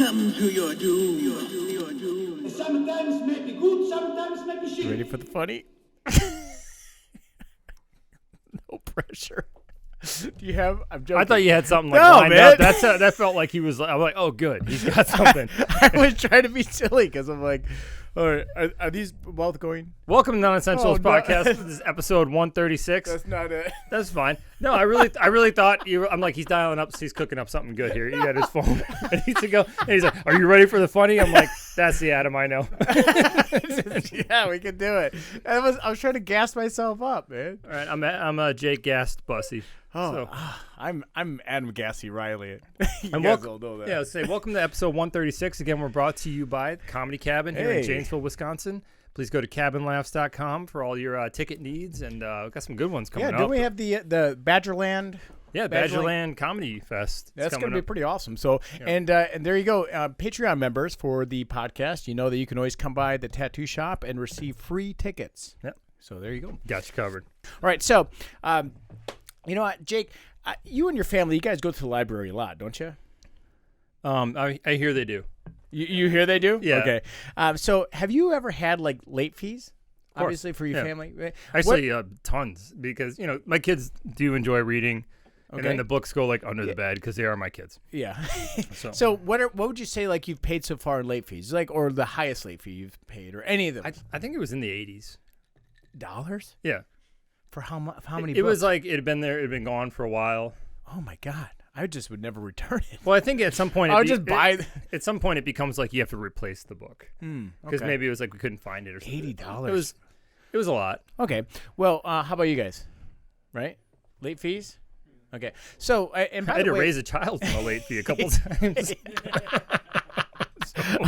Welcome to your doom. Sometimes may be good, sometimes may be shit. Ready for the funny? No pressure. Do you have? I'm joking. I thought you had something like No, lined man. up. That felt like he was. I'm like, oh, good, he's got something. I was trying to be silly because I'm like, all right, are these both going? Welcome to Non-Essentials Oh, no. Podcast. This is episode 136. That's not it. That's fine. No, I really thought you. I'm like, he's dialing up, so he's cooking up something good here. He got his phone ready to go, and he's like, "Are you ready for the funny?" I'm like, "That's the Adam I know." Yeah, we can do it. I was trying to gas myself up, man. All right, I'm Jake Gast Bussy. Oh, So- I'm Adam Gassy Riley. You And guys all know that. Yeah, say welcome to episode 136. Again, we're brought to you by the Comedy Cabin here in Hey. Janesville, Wisconsin. Please go to cabinlaughs.com for all your ticket needs, and we've got some good ones coming Yeah, up. don't we have the Badgerland? Yeah, Badgerland Comedy Fest. That's going to be pretty awesome. So, and there you go. Patreon members for the podcast, you know that you can always come by the tattoo shop and receive free tickets. Yep. So there you go. Got you covered. All right. So, you know what, Jake, you and your family, you guys go to the library a lot, don't you? I hear they do. You hear they do? Yeah. Okay. So have you ever had like late fees? Of course. Obviously for your Yeah. family. Actually, tons, because my kids do enjoy reading, and Okay. then the books go like under the bed because they are my kids. Yeah. So, So what would you say like you've paid so far in late fees, like, or the highest late fee you've paid, or any of them? I think it was in the 80s. Dollars Yeah. for how much? How many? It was books? like it had been there, it had been gone for a while. Oh my god! I just would never return it. Well, I think at some point I would just buy. At some point, it becomes like you have to replace the book because okay. maybe it was like we couldn't find it or something. $80. It was a lot. Okay. Well, how about you guys? Right? Late fees. Okay. So and by I had the to way, raise a child from a late fee a couple times.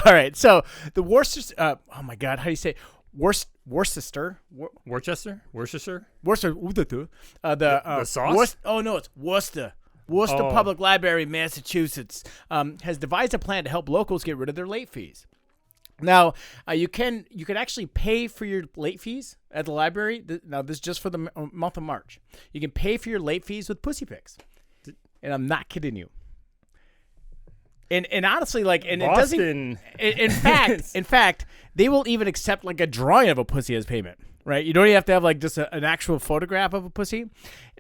all right. So the Worcester. Oh my God! How do you say Worcester? Worcester. Worcester. The sauce? Oh no, it's Worcester. Worcester Oh. Public Library, Massachusetts, has devised a plan to help locals get rid of their late fees. Now, you can actually pay for your late fees at the library. Now, this is just for the month of March. You can pay for your late fees with Pussy Picks, and I'm not kidding you. And honestly, like, and Boston. it doesn't. In fact, they will even accept like a drawing of a pussy as payment. Right, you don't even have to have like just an actual photograph of a pussy.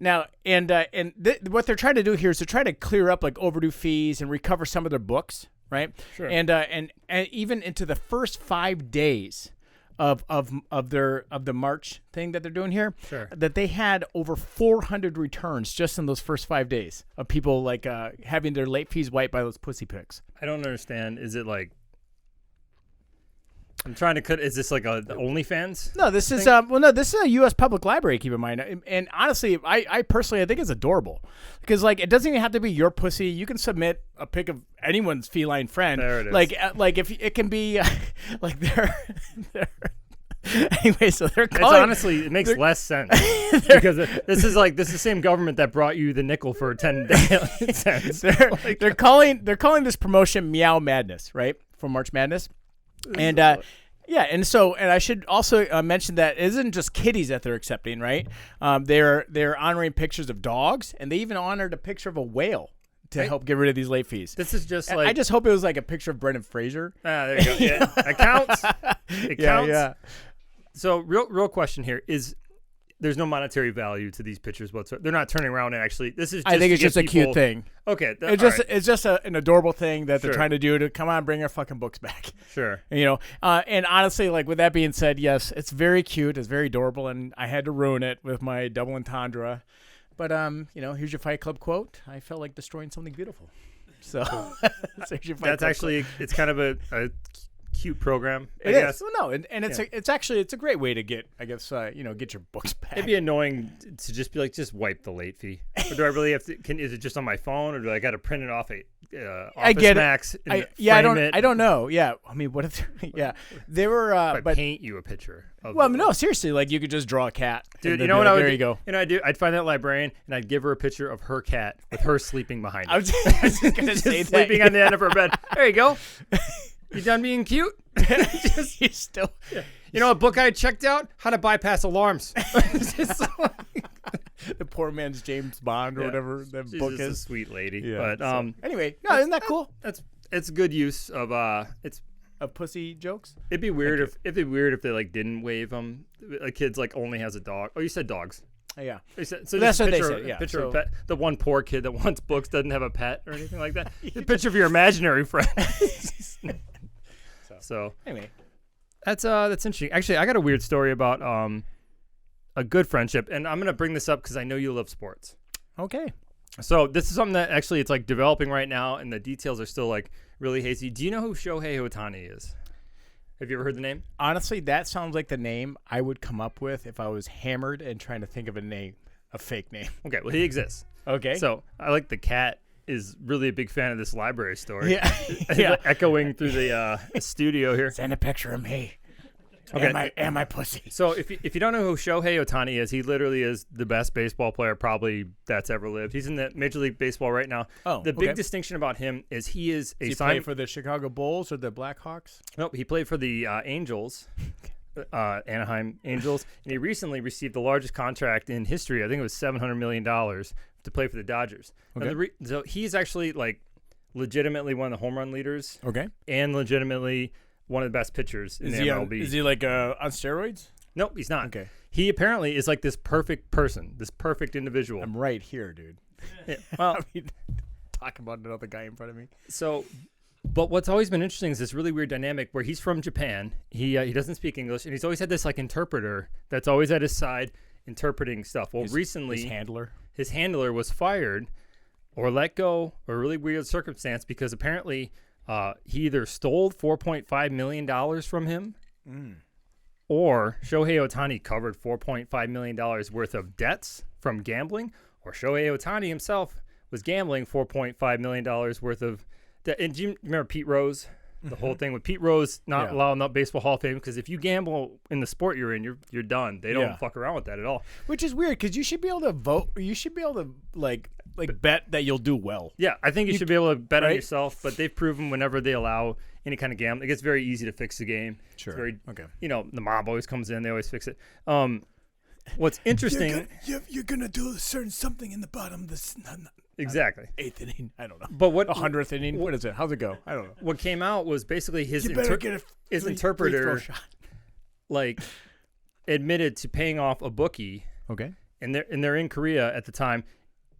Now, what they're trying to do here is they're trying to clear up like overdue fees and recover some of their books, right? Sure. And even into the first 5 days of the March thing that they're doing here, Sure. that they had over 400 returns just in those first 5 days of people like having their late fees wiped by those pussy picks. I don't understand. Is it like? I'm trying to cut. Is this like a the OnlyFans? No, this is this is a U.S. public library. Keep in mind, and honestly, I personally think it's adorable because like it doesn't even have to be your pussy. You can submit a pic of anyone's feline friend. There it is. Like if it can be like they're anyway. So they're It's calling. honestly, it makes less sense because this is the same government that brought you the nickel for 10 cents. They're calling this promotion Meow Madness, right? For March Madness. And and I should also mention that it isn't just kitties that they're accepting, right? They're honoring pictures of dogs, and they even honored a picture of a whale to help get rid of these late fees. This is just And like I just hope it was like a picture of Brendan Fraser. there you go. Yeah, it counts. It counts. Yeah. So real question here is. There's no monetary value to these pictures whatsoever. They're not turning around and actually. This is. I think it's to get just a cute people- thing. Okay. It's just an adorable thing that they're Sure. trying to do to come on, bring our fucking books back. Sure. You know, and honestly, like with that being said, yes, it's very cute, it's very adorable, and I had to ruin it with my double entendre. But here's your Fight Club quote: "I felt like destroying something beautiful." So, so here's your Fight That's Club actually. It's kind of a cute program. I It guess. is. Well, no, and it's actually a great way to get, I guess, get your books back. It'd be annoying to just be like, just wipe the late fee. Or do I really have to? Is it just on my phone, or do I got to print it off I get Max? it. And I don't know. Yeah, I mean, what if? Yeah, they were. I But paint you a picture. Of well, no, seriously, like you could just draw a cat. Dude, and you then know be what like, I would There do? you go. You know, I'd find that librarian and I'd give her a picture of her cat with her sleeping behind I it. was just gonna say that. Sleeping on the end of her bed. There you go. You done being cute? You still. Yeah. You know, a book I checked out? How to Bypass Alarms. The poor man's James Bond or whatever that She's book just a is. sweet lady. Yeah. But So, anyway, no, isn't that cool? that's it's good use of it's. Of pussy jokes. It'd be weird if they like didn't waive them. A kid's like only has a dog. Oh, you said dogs. Yeah. So That's what they picture, said. Yeah. Picture So, of a pet. The one poor kid that wants books doesn't have a pet or anything like that. A picture of your imaginary friend. So anyway, that's interesting. Actually, I got a weird story about a good friendship, and I'm gonna bring this up because I know you love sports. okay. So this is something that actually it's like developing right now, and the details are still like really hazy. Do you know who Shohei Ohtani is? Have you ever heard the name? Honestly, that sounds like the name I would come up with if I was hammered and trying to think of a fake name. Okay, well he exists. Okay. So I like the cat is really a big fan of this library story. Yeah. Yeah. Echoing through the studio here. Send a picture of me. Okay. And my pussy. So if you don't know who Shohei Ohtani is, he literally is the best baseball player probably that's ever lived. He's in the Major League Baseball right now. Oh, the big okay. distinction about him is he is a Does he play for the Chicago Bulls or the Blackhawks? Nope, he played for the Angels, Anaheim Angels, and he recently received the largest contract in history. I think it was $700 million to play for the Dodgers. Okay. Now, so he's actually like legitimately one of the home run leaders, Okay. and legitimately one of the best pitchers in the MLB. Is he like on steroids? Nope, he's not. Okay. He apparently is like this perfect person, this perfect individual. I'm right here, dude. Yeah, well, I mean, talk about another guy in front of me. so, but what's always been interesting is this really weird dynamic where he's from Japan. He doesn't speak English, and he's always had this like interpreter that's always at his side interpreting stuff. Well, recently his handler was fired or let go, or a really weird circumstance because apparently he either stole $4.5 million from him, or Shohei Ohtani covered $4.5 million worth of debts from gambling, or Shohei Ohtani himself was gambling $4.5 million worth of debt. And do you remember Pete Rose? The whole thing with Pete Rose not allowing up Baseball Hall of Fame because if you gamble in the sport you're in, you're done. They don't fuck around with that at all. Which is weird because you should be able to vote. You should be able to like bet that you'll do well. Yeah, I think you should be able to bet on yourself, but they've proven whenever they allow any kind of gambling, it gets very easy to fix the game. Sure. It's very, okay. You know, the mob always comes in, they always fix it. What's interesting... You're going to do a certain something in the bottom of this... Exactly. 8th inning. I don't know. But what... 100th inning? What is it? How's it go? I don't know. What came out was basically his interpreter like admitted to paying off a bookie. Okay. And they're in Korea at the time.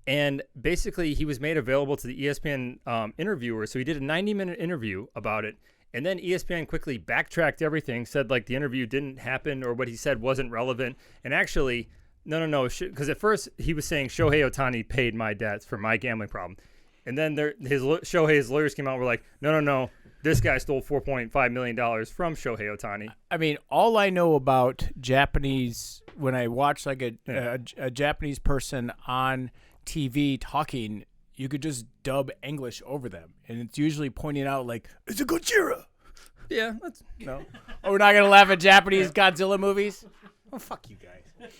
And basically, he was made available to the ESPN interviewer. So he did a 90-minute interview about it. And then ESPN quickly backtracked everything, said like the interview didn't happen or what he said wasn't relevant. And actually, no, because at first he was saying Shohei Ohtani paid my debts for my gambling problem. And then Shohei's lawyers came out and were like, no, this guy stole $4.5 million from Shohei Ohtani. I mean, all I know about Japanese, when I watch like a Japanese person on TV talking, you could just dub English over them, and it's usually pointing out like it's a Gojira. Yeah, that's no. Oh, we're not gonna laugh at Japanese Godzilla movies. Oh, fuck you guys.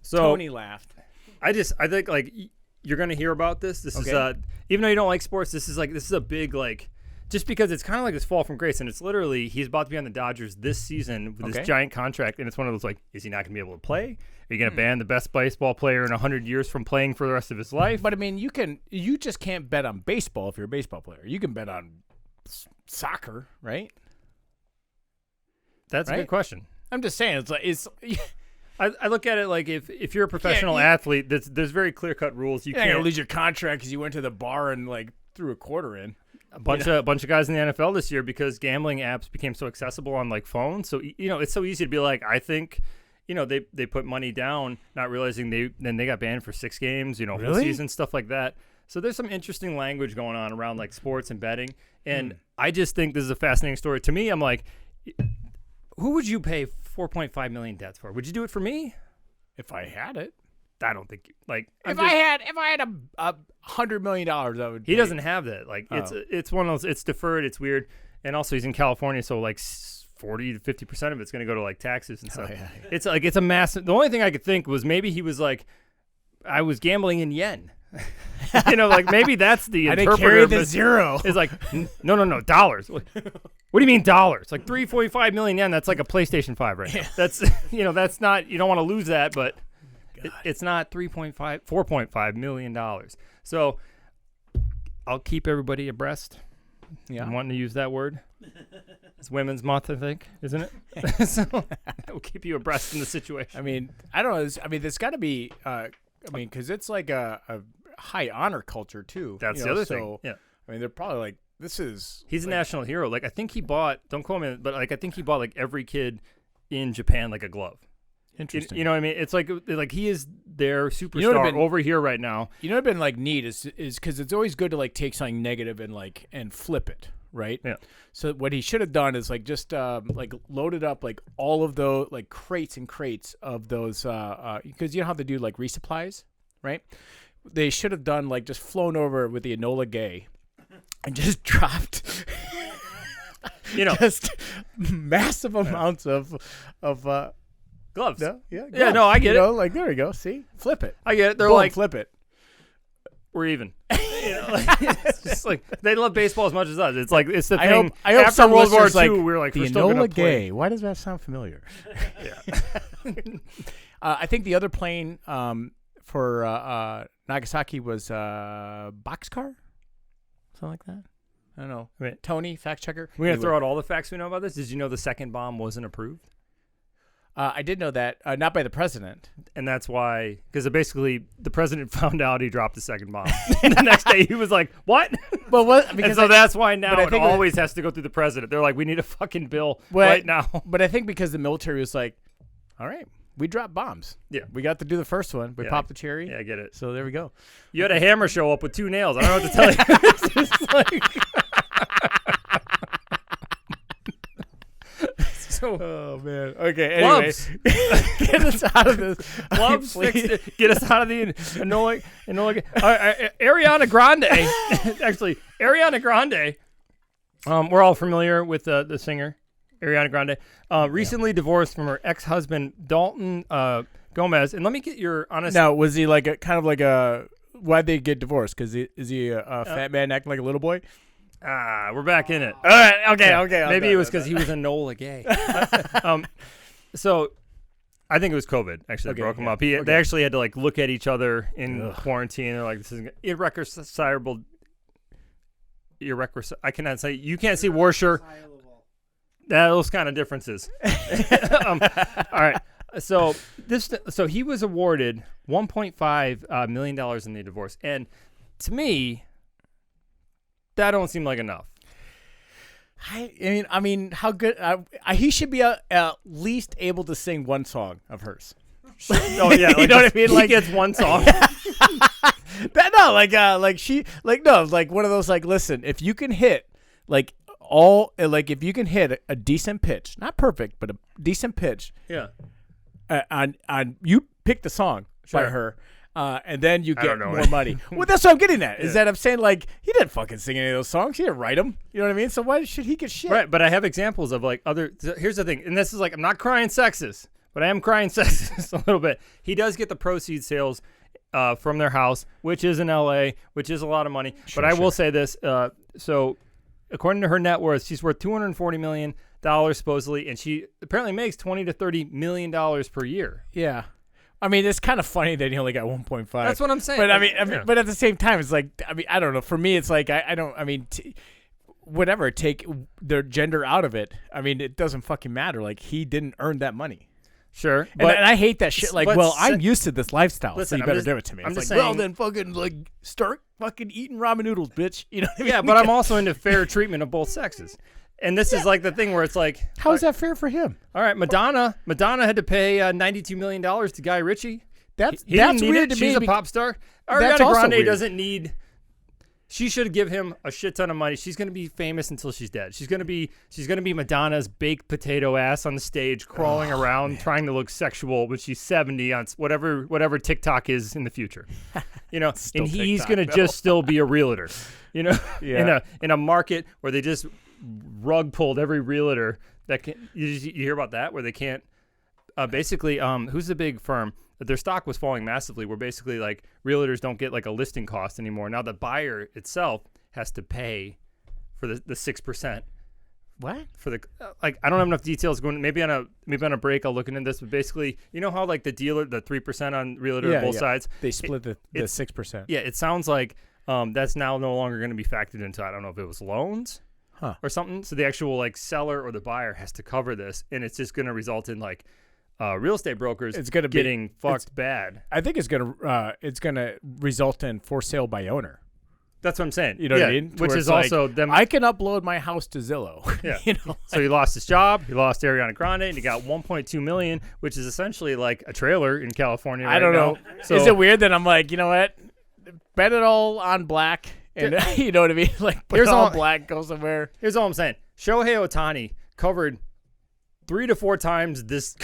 So Tony laughed. I think like you're gonna hear about this. This is even though you don't like sports, this is a big like. Just because it's kind of like this fall from grace, and it's literally he's about to be on the Dodgers this season with this giant contract, and it's one of those like, is he not going to be able to play? Are you going to ban the best baseball player in 100 years from playing for the rest of his life? But I mean, you just can't bet on baseball if you're a baseball player. You can bet on soccer, right? That's a good question. I'm just saying it's. I look at it like if you're a professional athlete, there's very clear cut rules. You can't lose your contract because you went to the bar and like threw a quarter in. A bunch of guys in the NFL this year because gambling apps became so accessible on like phones. So it's so easy to be like, I think, they put money down, not realizing they got banned for 6 games, whole season, stuff like that. So there's some interesting language going on around like sports and betting, and I just think this is a fascinating story. To me, I'm like, who would you pay $4.5 million debts for? Would you do it for me? If I had it. I don't think like if I had $100 million, I would. He doesn't have that. Like it's one of those. It's deferred. It's weird, and also he's in California, so like 40 to 50% of it's going to go to like taxes and stuff. Yeah. It's like it's a massive. The only thing I could think was maybe he was like, I was gambling in yen. Like maybe that's the interpreter. I didn't carry the zero. It's like no dollars. What do you mean dollars? Like 345 million yen. That's like a PlayStation 5 right now. That's that's not. You don't want to lose that, but. It's not $4.5 million. So I'll keep everybody abreast. Yeah. I'm wanting to use that word. It's Women's Month, I think, isn't it? So we'll keep you abreast in the situation. I mean, I don't know. There's got to be. Because it's like a high honor culture too. That's the other thing. Yeah. I mean, they're probably like, this is. He's a national hero. Like, I think he bought. Don't quote me, but like, I think he bought like every kid in Japan like a glove. Interesting. You know what I mean? It's like he is their superstar over here right now. You know what'd been like neat is because it's always good to like take something negative and flip it, right? Yeah. So what he should have done is like just like loaded up like all of those like crates and crates of those because you know how they do like resupplies, right? They should have done like just flown over with the Enola Gay and just dropped. Just massive amounts of gloves. No, yeah, gloves. Yeah, no, I get it. Like there you go. See, flip it. I get it. They're Boom, like, flip it. We're even. It's just like they love baseball as much as us. It's like it's the thing. I hope after World War II, like, we were like, the we're still gonna Enola play. Gay. Why does that sound familiar? Yeah. I think the other plane for Nagasaki was Boxcar, something like that. I don't know. Wait. Tony, fact checker. We're gonna throw out all the facts we know about this. Did you know the second bomb wasn't approved? I did know that, not by the president. And that's why, because basically the president found out he dropped the second bomb. And the next day he was like, what? Well, what? And so that's why now it always has to go through the president. They're like, we need a fucking bill right now. But I think because the military was like, all right, we dropped bombs. Yeah. We got to do the first one. We popped the cherry. Yeah, I get it. So there we go. You had a hammer show up with 2 nails. I don't know what to tell you. It's just like... Oh man. Okay. Gloves. Anyway, get us out of this. Gloves fixed it. Get us out of the Enola. Ariana Grande. Actually, Ariana Grande. We're all familiar with the singer Ariana Grande. Recently divorced from her ex-husband Dalton Gomez. And let me get your honest. Now, was he like why'd they get divorced? Because is he a fat man acting like a little boy? We're back in it. All right. Okay. Maybe it was because he was Enola Gay. So I think it was COVID actually that broke him up. They actually had to like look at each other in quarantine. They're like, this is irreconcilable. I cannot say. You can't see Warsher. Those kind of differences. All right. So he was awarded $1.5 million in the divorce, and to me, that don't seem like enough. I mean, how good? He should be at least able to sing one song of hers. Oh yeah, you know what I mean? Like, he gets one song. Like one of those. Like, listen, if you can hit if you can hit a decent pitch, not perfect, but a decent pitch. Yeah. On you pick the song by her. And then you get more money. money. Well, that's what I'm getting at. Is that I'm saying, like, he didn't fucking sing any of those songs. He didn't write them. You know what I mean? So why should he get shit? Right, but I have examples of, like, other... Here's the thing, and this is, like, I'm not crying sexist, but I am crying sexist a little bit. He does get the proceeds sales from their house, which is in L.A., which is a lot of money. But I will say this. So, according to her net worth, she's worth $240 million supposedly, and she apparently makes $20 to $30 million per year. Yeah. I mean, it's kind of funny that he only got 1.5. That's what I'm saying. But but at the same time, it's like, I don't know. For me, it's like, whatever, take their gender out of it. I mean, it doesn't fucking matter. Like, he didn't earn that money. Sure. And I hate that shit. Like, I'm used to this lifestyle, listen, so you better give it to me. I'm it's just like, saying, well, then fucking, like, start fucking eating ramen noodles, bitch. You know what I mean? Yeah, but I'm also into fair treatment of both sexes. And this is like the thing where it's like, how is that fair for him? All right, Madonna had to pay $92 million to Guy Ritchie. That's to weird to me. She's a pop star. That's Ariana also Grande weird. doesn't need. She should give him a shit ton of money. She's gonna be famous until she's dead. She's gonna be Madonna's baked potato ass on the stage, crawling around, trying to look sexual when she's 70 on whatever TikTok is in the future. You know, and he's gonna just still be a realtor. You know, in a market where they just rug pulled every realtor that can. You hear about that where they can't. Basically, who's the big firm? Their stock was falling massively, where basically like realtors don't get like a listing cost anymore. Now the buyer itself has to pay for the 6%. What? For the I don't have enough details going. Maybe on a break I'll look into this. But basically, you know how like the dealer, the 3% on realtor on both sides, they split the 6%. Yeah, it sounds like That's now no longer going to be factored into, I don't know if it was loans or something. So the actual like seller or the buyer has to cover this, and it's just going to result in like real estate brokers getting fucked bad. I think it's gonna result in for sale by owner. That's what I'm saying. You know what I mean? Which is also them. I can upload my house to Zillow. Yeah. You know? So he lost his job. He lost Ariana Grande, and he got $1.2 million, which is essentially like a trailer in California. I don't know. So, is it weird that I'm like, you know what? Bet it all on black, and you know what I mean? Like, put it all black, go somewhere. Here's all I'm saying. Shohei Ohtani covered 3 to 4 times this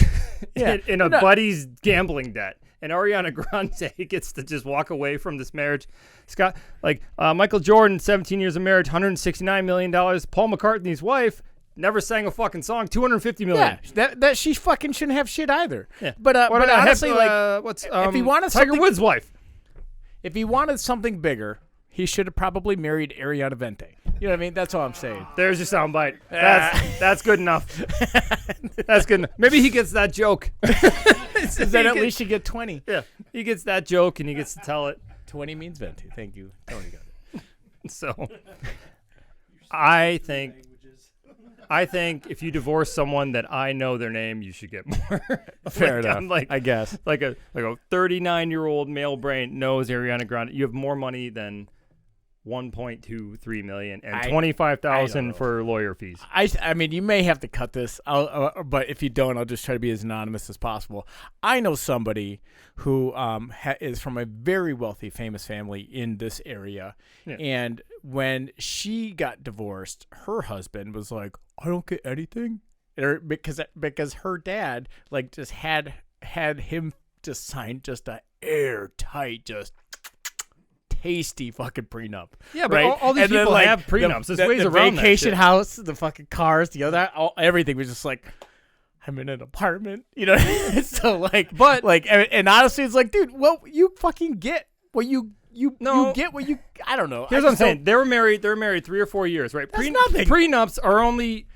in a buddy's gambling debt. And Ariana Grande gets to just walk away from this marriage. Scott, like Michael Jordan, 17 years of marriage, $169 million. Paul McCartney's wife never sang a fucking song, $250 million. Yeah, that she fucking shouldn't have shit either. Yeah. But honestly, what's if he wanted Tiger Woods' wife? If he wanted something bigger, he should have probably married Ariana Vente. You know what I mean? That's all I'm saying. There's your soundbite. That's good enough. That's good enough. Maybe he gets that joke. Then at least you get 20. Yeah, he gets that joke and he gets to tell it. 20 means Vente. Thank you. Tony got it. So, I think if you divorce someone that I know their name, you should get more. Fair enough. I guess. Like a 39-year-old male brain knows Ariana Grande. You have more money than $1.23 million and $25,000 for lawyer fees. I mean, you may have to cut this, but if you don't, I'll just try to be as anonymous as possible. I know somebody who is from a very wealthy, famous family in this area, and when she got divorced, her husband was like, "I don't get anything," because her dad like just had him just sign just a airtight, just tasty fucking prenup. Yeah, but right? all these people have prenups. There's ways around that. The vacation house, the fucking cars, everything was just like, I'm in an apartment, you know. So like, but like, and honestly, it's like, dude, well, you fucking get what you get what you. I don't know. Here's what I'm saying. They were married 3 or 4 years, right? That's nothing. Prenups are only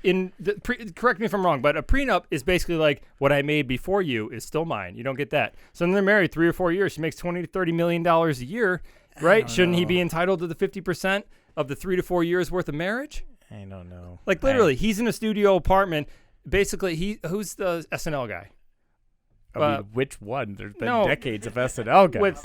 correct me if I'm wrong, but a prenup is basically like what I made before you is still mine. You don't get that. So then they're married 3 or 4 years. She makes $20 to $30 million a year. Right? Shouldn't he be entitled to the 50% of the 3 to 4 years worth of marriage? I don't know. Like literally, he's in a studio apartment. Basically, who's the SNL guy? I mean, which one? There's been decades of SNL guys.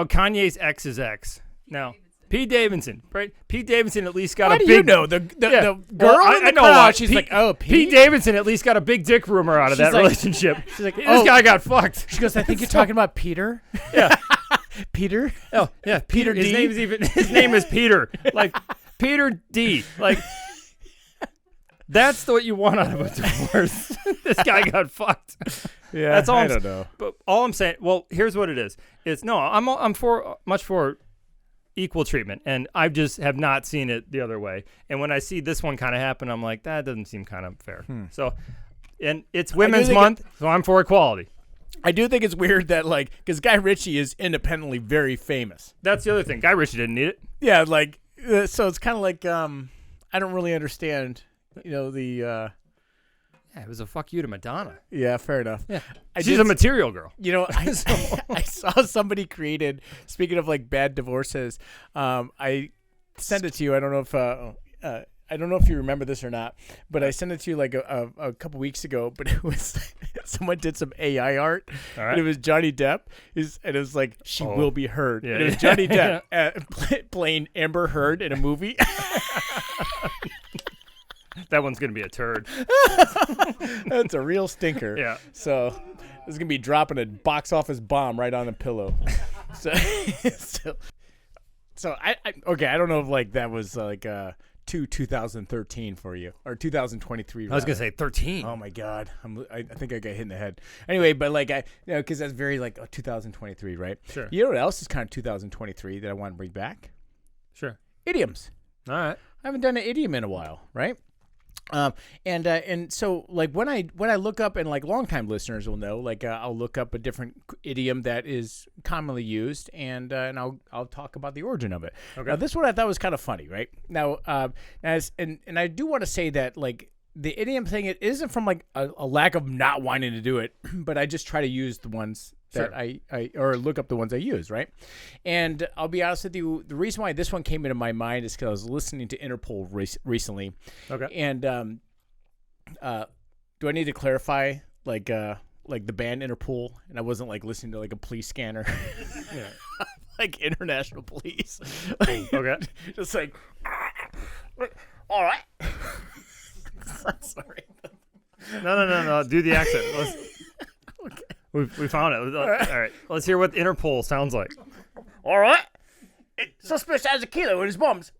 Kanye's ex's ex. No. Pete Davidson, right? Pete Davidson at least got How a do big. You know the girl in the know crowd? She's Pete, like, oh, Pete Davidson at least got a big dick rumor out of that relationship. She's like, this guy got fucked. She goes, I think you're talking about Peter. Yeah. Peter? Oh, yeah, Peter D. His name is Peter. Like Peter D. Like that's what you want out of a divorce. This guy got fucked. Yeah, that's all. I don't know. But all I'm saying, well, here's what it is. It's I'm for much for equal treatment, and I just have not seen it the other way. And when I see this one kind of happen, I'm like, that doesn't seem kind of fair. So, and it's Women's Month, so I'm for equality. I do think it's weird that, like, because Guy Ritchie is independently very famous. That's the other thing. Guy Ritchie didn't need it. Yeah, like, so it's kind of like, I don't really understand, you know, the... Yeah, it was a fuck you to Madonna. Yeah, fair enough. Yeah. She's a material girl. You know, I saw somebody created, speaking of, like, bad divorces, I sent it to you. I don't know if you remember this or not, but I sent it to you like a couple weeks ago. But it was someone did some AI art, and it was Johnny Depp. And it was like she will be heard. Yeah, and it was Johnny Depp playing Amber Heard in a movie. That one's gonna be a turd. That's a real stinker. Yeah. So this is gonna be dropping a box office bomb right on the pillow. So I don't know if like that was like 2013 for you or 2023. I was gonna say 13. Oh my god, I think I got hit in the head. Anyway, but like because that's very like 2023, right? Sure. You know what else is kind of 2023 that I want to bring back? Sure. Idioms. All right. I haven't done an idiom in a while, right? And so like when I look up, and like longtime listeners will know, like I'll look up a different idiom that is commonly used, and I'll talk about the origin of it. Okay. Now this one I thought was kind of funny, right? Now and I do want to say that like the idiom thing, it isn't from like a lack of not wanting to do it, but I just try to use the ones that I or look up the ones I use, right? And I'll be honest with you, the reason why this one came into my mind is because I was listening to Interpol recently. Okay. And do I need to clarify like the band Interpol, and I wasn't like listening to like a police scanner, Yeah. like international police. Okay. Just like, all right. Sorry. No. Do the accent. Okay. We found it. All right. Let's hear what Interpol sounds like. All right. Suspect has a kilo in his bums.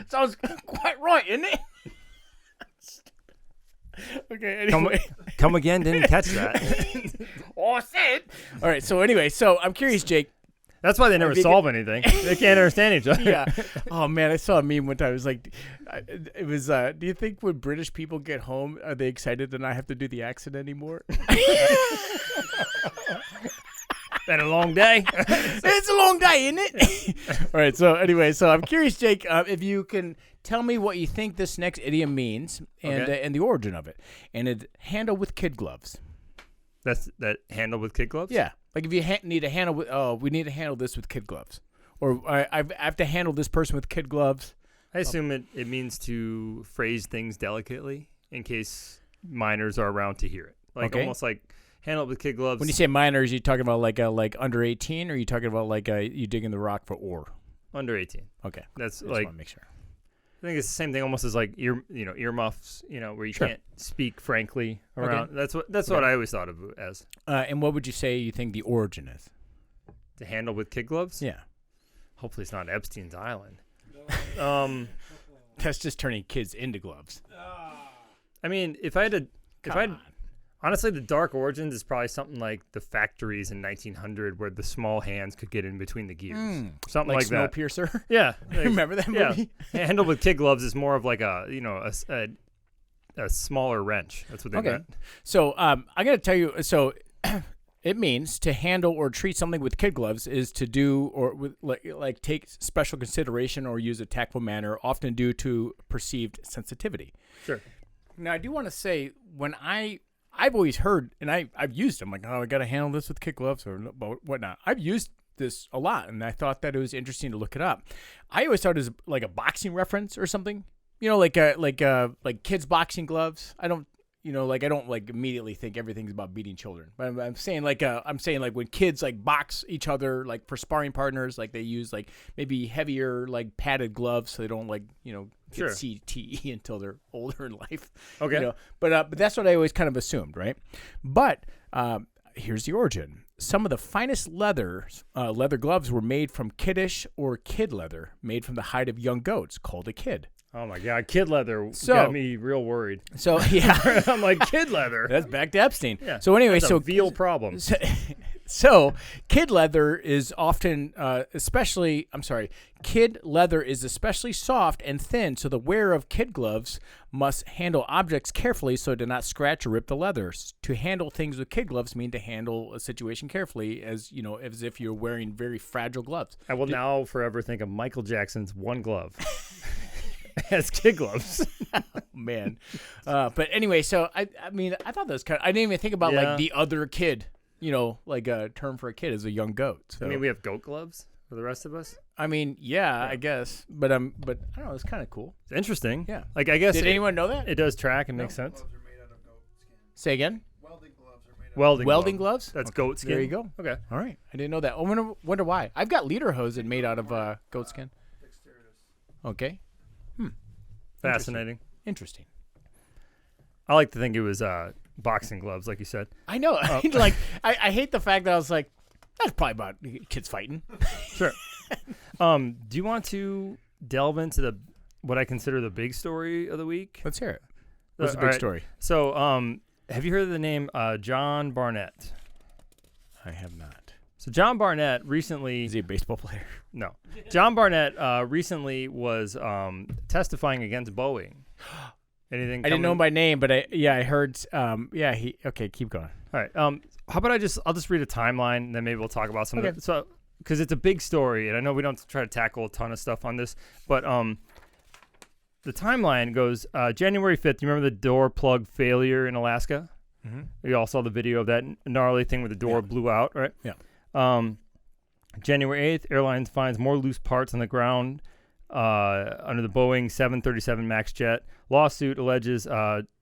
Sounds quite right, isn't it? Okay, anyway. Come again? Didn't catch that. Oh, I said. All right, so anyway, I'm curious, Jake. That's why they never solve anything. They can't understand each other. Yeah. Oh, man, I saw a meme one time. It was like, it was, do you think when British people get home, are they excited to not have to do the accent anymore? Been a long day. It's a long day, isn't it? All right, so anyway, I'm curious, Jake, if you can tell me what you think this next idiom means and the origin of it. And it handle with kid gloves. That handle with kid gloves? Yeah. Like if you need to handle with, we need to handle this with kid gloves. Or I have to handle this person with kid gloves. I assume it means to phrase things delicately in case minors are around to hear it. Like almost like handle it with kid gloves. When you say minors, you talking about like under 18, or are you talking about like you digging the rock for ore? Under 18. Okay. That's I just like, want to make sure. I think it's the same thing almost as like earmuffs, where you can't speak frankly around. Okay. That's what I always thought of it as. And what would you say you think the origin is? To handle with kid gloves? Yeah. Hopefully it's not Epstein's Island. That's just turning kids into gloves. I mean, honestly, the dark origins is probably something like the factories in 1900 where the small hands could get in between the gears. Something like that. Snowpiercer? Yeah. Remember that movie? Yeah. Handled with kid gloves is more of like a smaller wrench. That's what they meant. So I'm going to tell you, it means to handle or treat something with kid gloves is to do or with like take special consideration or use a tactful manner, often due to perceived sensitivity. Sure. Now, I do want to say when I've always heard, and I've used them, like, I got to handle this with kid gloves or whatnot. I've used this a lot, and I thought that it was interesting to look it up. I always thought it was like a boxing reference or something, like kids boxing gloves. I don't immediately think everything's about beating children, but I'm saying like when kids like box each other, like for sparring partners, like they use like maybe heavier like padded gloves so they don't get CTE until they're older in life. Okay. But that's what I always kind of assumed, right? But here's the origin. Some of the finest leather gloves were made from kiddish or kid leather, made from the hide of young goats, called a kid. Oh my God, kid leather got me real worried. So yeah, I'm like, kid leather. That's back to Epstein. Yeah. So anyway, That's a veal problem. So kid leather is often, kid leather is especially soft and thin. So the wearer of kid gloves must handle objects carefully so to not scratch or rip the leather. To handle things with kid gloves mean to handle a situation carefully, as if you're wearing very fragile gloves. I will now forever think of Michael Jackson's one glove. As kid gloves. Man. But anyway, so I thought that was I didn't even think about like the other kid, like a term for a kid is a young goat. So. I mean, we have goat gloves for the rest of us. I mean, yeah. I guess, but I don't know. It's kind of cool. It's interesting. Yeah. Like, I guess. Did anyone know that? It does track and makes sense. Gloves are made out of goat skin. Say again? Welding gloves are made out of Welding gloves? That's goat skin. There you go. Okay. All right. I didn't know that. I wonder why. I've got lederhosen made out of goat skin. Okay. Fascinating. Interesting. I like to think it was boxing gloves, like you said. I know. Like, I hate the fact that I was like, that's probably about kids fighting. Sure. Do you want to delve into what I consider the big story of the week? Let's hear it. What's the big story? So, have you heard of the name John Barnett? I have not. So John Barnett recently... Is he a baseball player? No. John Barnett recently was testifying against Boeing. Anything? I didn't know him by name, but I heard... okay, keep going. All right. How about I'll just read a timeline, and then maybe we'll talk about some of it. So, because it's a big story, and I know we don't try to tackle a ton of stuff on this, but the timeline goes January 5th. You remember the door plug failure in Alaska? We all saw the video of that gnarly thing where the door blew out, right? Yeah. January 8th, airlines finds more loose parts on the ground under the Boeing 737 MAX jet. Lawsuit alleges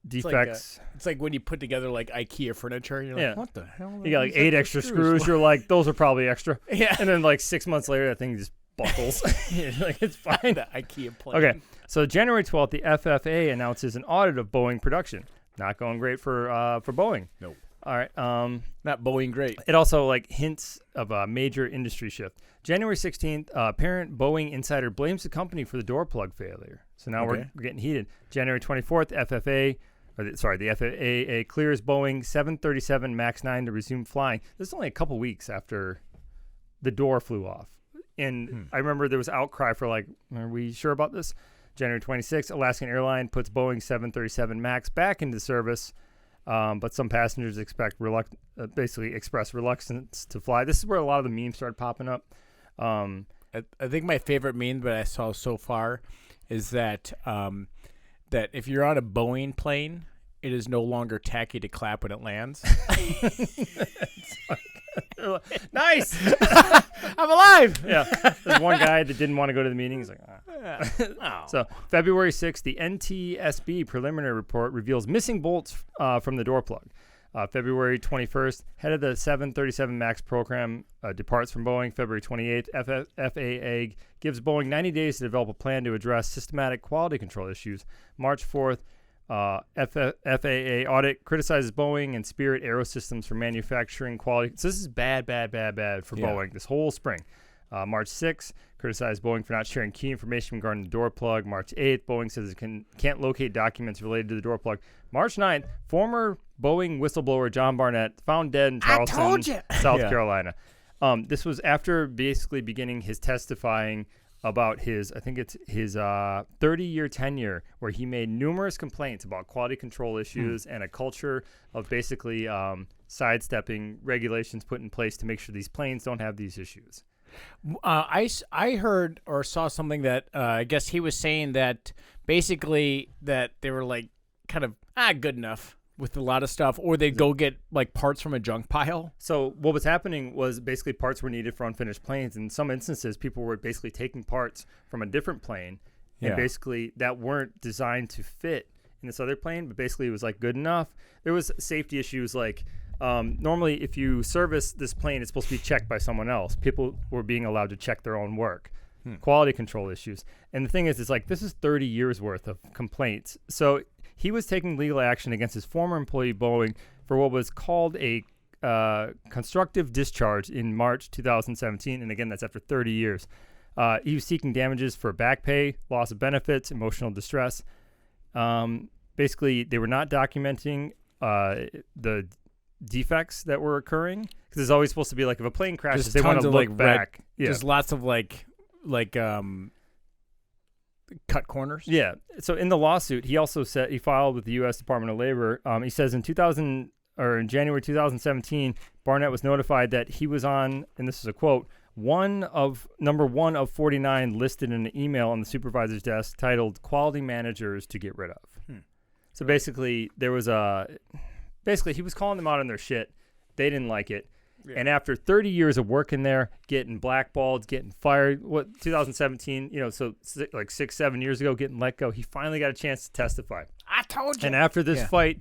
defects. It's like when you put together like IKEA furniture. You're like, what the hell? You got like 8 extra screws. You're like, those are probably extra. Yeah. And then like 6 months later, that thing just buckles. Like, it's fine. The IKEA plane. Okay. So January 12th, the FAA announces an audit of Boeing production. Not going great for Boeing. Nope. All right. Not Boeing great. It also like hints of a major industry shift. January 16th, apparent Boeing insider blames the company for the door plug failure. So now we're getting heated. January 24th, the FAA clears Boeing 737 MAX 9 to resume flying. This is only a couple weeks after the door flew off. And I remember there was outcry for like, are we sure about this? January 26th, Alaskan Airlines puts Boeing 737 MAX back into service. But some passengers basically express reluctance to fly. This is where a lot of the memes started popping up. I think my favorite meme that I saw so far is that that if you're on a Boeing plane, it is no longer tacky to clap when it lands. Nice. I'm alive. Yeah. There's one guy that didn't want to go to the meeting. He's like, Oh. So February 6th, the NTSB preliminary report reveals missing bolts from the door plug. February 21st, head of the 737 MAX program departs from Boeing. February 28th, FAA gives Boeing 90 days to develop a plan to address systematic quality control issues. March 4th, FAA audit criticizes Boeing and Spirit Aerosystems for manufacturing quality. So this is bad for Boeing this whole spring. March 6th, criticized Boeing for not sharing key information regarding the door plug. March 8th, Boeing says it can't locate documents related to the door plug. March 9th, former Boeing whistleblower John Barnett found dead in Charleston, South Carolina. This was after basically beginning his testifying about his 30-year tenure where he made numerous complaints about quality control issues and a culture of basically sidestepping regulations put in place to make sure these planes don't have these issues. I heard or saw something that I guess he was saying that basically that they were like kind of good enough with a lot of stuff, or they go get like parts from a junk pile. So what was happening was basically parts were needed for unfinished planes. In some instances, people were basically taking parts from a different plane and basically that weren't designed to fit in this other plane, but basically it was like good enough. There was safety issues like normally if you service this plane, it's supposed to be checked by someone else. People were being allowed to check their own work. Quality control issues. And the thing is, it's like this is 30 years worth of complaints. So he was taking legal action against his former employee Boeing for what was called a constructive discharge in March 2017. And again, that's after 30 years. He was seeking damages for back pay, loss of benefits, emotional distress. Basically, they were not documenting the defects that were occurring because there's always supposed to be like if a plane crashes, just they want to look like back. Just lots of like cut corners. Yeah. So in the lawsuit, he also said he filed with the U.S. Department of Labor. He says in January 2017, Barnett was notified that he was on, and this is a quote, number one of 49 listed in an email on the supervisor's desk titled "Quality Managers to Get Rid of." So basically, there was he was calling them out on their shit. They didn't like it. Yeah. And after 30 years of working there, getting blackballed, getting fired, 2017, so like 6-7 years ago, getting let go, he finally got a chance to testify. I told you. And after this fight,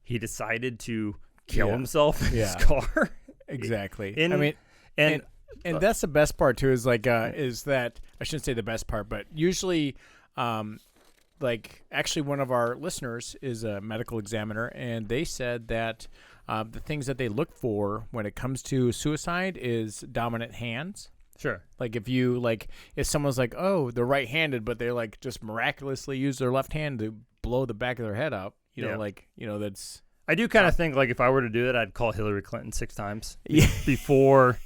he decided to kill himself in his car. Exactly. And that's the best part too. Is like is that I shouldn't say the best part, but usually, like actually one of our listeners is a medical examiner, and they said that. The things that they look for when it comes to suicide is dominant hands. Sure. Like if someone's like, oh, they're right-handed, but they like just miraculously use their left hand to blow the back of their head up. That's. I do kind of think like if I were to do that, I'd call Hillary Clinton 6 times before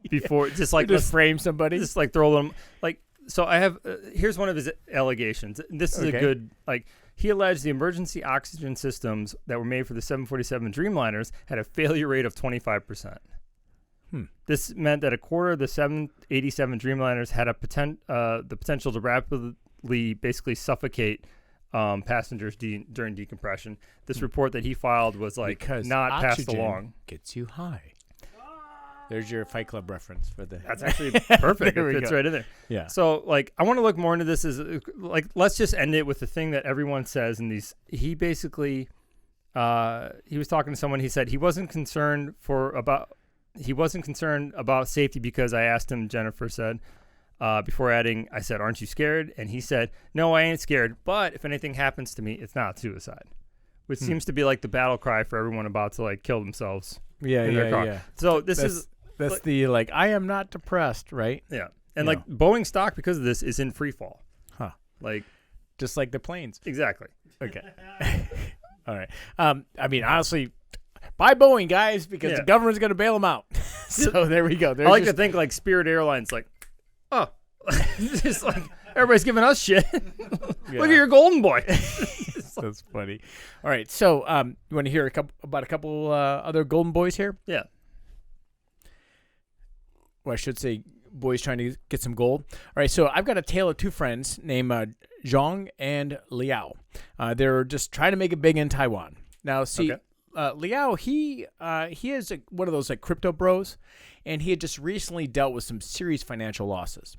just like just frame somebody, just like throw them like. So I have here's one of his allegations. This is a good like. He alleged the emergency oxygen systems that were made for the 747 Dreamliners had a failure rate of 25%. This meant that a quarter of the 787 Dreamliners had the potential to rapidly basically suffocate passengers during decompression. This report that he filed was like because not passed oxygen along. Gets you high. There's your Fight Club reference for the. That's actually perfect. There It we fits go. right in there. Yeah. So like, I want to look more into this. Is like, let's just end it with the thing that everyone says in these. He basically, he was talking to someone. He said he wasn't concerned about safety because I asked him. Jennifer said. Before adding, I said, "Aren't you scared?" And he said, "No, I ain't scared. But if anything happens to me, it's not suicide," which seems to be like the battle cry for everyone about to like kill themselves. Yeah, in their car. yeah. So that's like, the like I am not depressed, right? Yeah, and like Boeing stock because of this is in free fall. Huh? Like just like the planes. Exactly. Okay. All right. I mean, honestly, buy Boeing, guys, because the government's going to bail them out. So there we go. I like to think like Spirit Airlines, like, oh, just like everybody's giving us shit. Look at your golden boy. That's funny. All right. So you want to hear about a couple other golden boys here? Yeah. Well, I should say boys trying to get some gold. All right. So I've got a tale of two friends named Zhang and Liao. They're just trying to make it big in Taiwan. Now, see, Liao, he is one of those like crypto bros, and he had just recently dealt with some serious financial losses.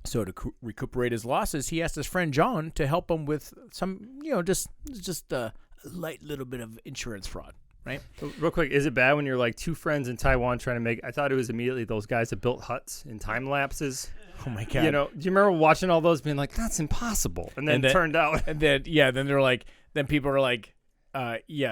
So to recuperate his losses, he asked his friend John to help him with some, just a light little bit of insurance fraud, right? Real quick, is it bad when you're like two friends in Taiwan trying to make? I thought it was immediately those guys that built huts in time lapses. Oh my god! Do you remember watching all those, being like, "That's impossible," and then turned out, and then then they're like, then people are like.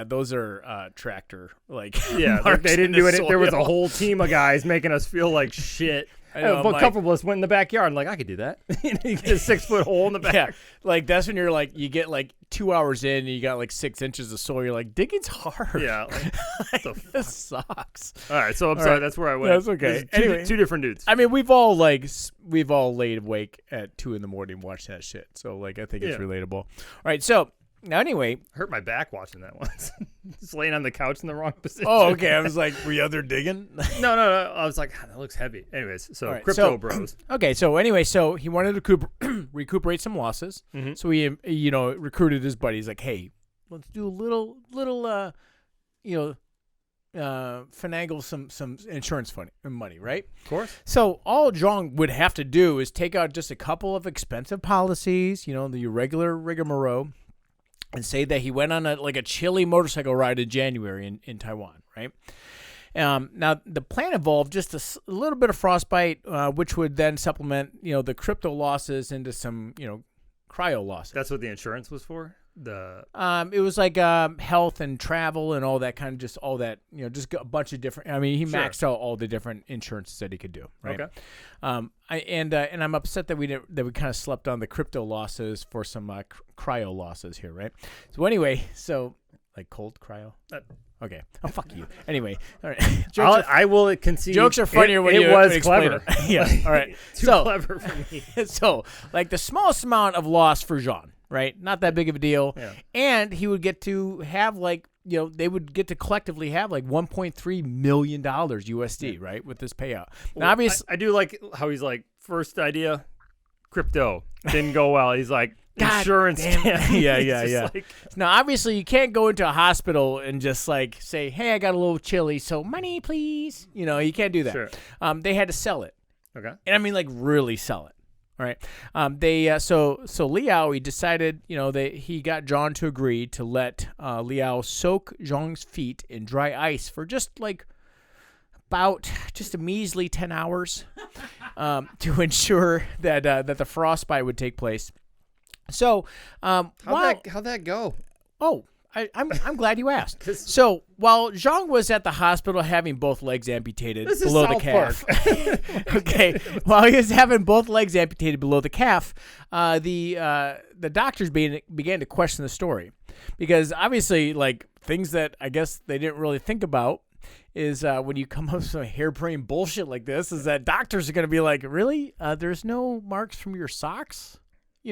Those are tractor they didn't do it. There was a whole team of guys making us feel like shit. A couple of us went in the backyard and like I could do that. You get a 6-foot hole in the back. Yeah, like that's when you're like you get like 2 hours in and you got like 6 inches of soil. You're like digging's hard. Yeah, this sucks. All right, so I'm sorry. That's where I went. That's okay. Anyway, two different dudes. I mean, we've all laid awake at 2 a.m. watching that shit. So like I think it's relatable. All right, so. Now, anyway, hurt my back watching that once. Just laying on the couch in the wrong position. Oh, okay. I was like, were you out there digging? No. I was like, that looks heavy. Anyways, so crypto bros. Okay, so anyway, so he wanted to recuperate some losses. Mm-hmm. So he, recruited his buddies. Like, hey, let's do a little, finagle some insurance money, right? Of course. So all Zhang would have to do is take out just a couple of expensive policies, the regular rigmarole. And say that he went on a chilly motorcycle ride in January in Taiwan, right? Now, the plan involved just a little bit of frostbite, which would then supplement, the crypto losses into some, cryo losses. That's what the insurance was for? It was like health and travel and all that kind of just all that, just a bunch of different. I mean, he maxed out all the different insurances that he could do, right? Okay. And I'm upset that we kind of slept on the crypto losses for some cryo losses here, right? So anyway, like cold cryo. Okay. Oh, fuck you. Anyway, all right. I will concede. Jokes are funnier when it was clever. Yeah. All right. Too clever for me. So, like the smallest amount of loss for Jean, right? Not that big of a deal. Yeah. And he would get to have they would get to collectively have like $1.3 million USD, right, with this payout. Now, obviously, I do like how he's like, first idea, crypto didn't go well. He's like, insurance. Yeah. Like, now, obviously, you can't go into a hospital and just like say, "Hey, I got a little chilly, so money, please." You can't do that. Sure. They had to sell it. Okay. And I mean, like, really sell it. All right. So Liao, he decided, he got John to agree to let Liao soak Zhang's feet in dry ice for just like about just a measly 10 hours to ensure that that the frostbite would take place. So how'd that go? Oh, I'm glad you asked. So while Zhang was at the hospital having both legs amputated below the calf, okay, while he was having both legs amputated below the calf, the doctors began to question the story because obviously, like things that I guess they didn't really think about is when you come up with some harebrained bullshit like this, is that doctors are going to be like, really? There's no marks from your socks?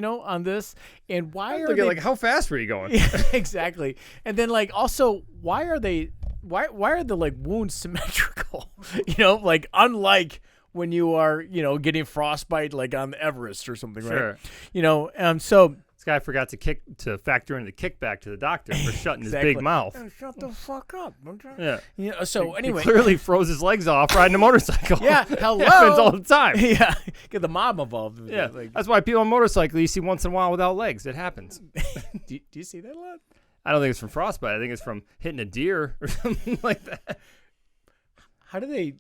On this, and why are they like how fast were you going? Yeah, exactly. And then like also why are the like wounds symmetrical? Like unlike when you are getting frostbite like on the Everest or something, sure. right? So it's This guy forgot to factor in the kickback to the doctor for shutting Exactly. his big mouth. Shut the fuck up. Yeah. So anyway, he clearly froze his legs off riding a motorcycle. Yeah, hello. Happens all the time. Yeah, get the mob involved. Yeah, that's why people on motorcycles you see once in a while without legs. It happens. do you see that a lot? I don't think it's from frostbite. I think it's from hitting a deer or something like that. How do they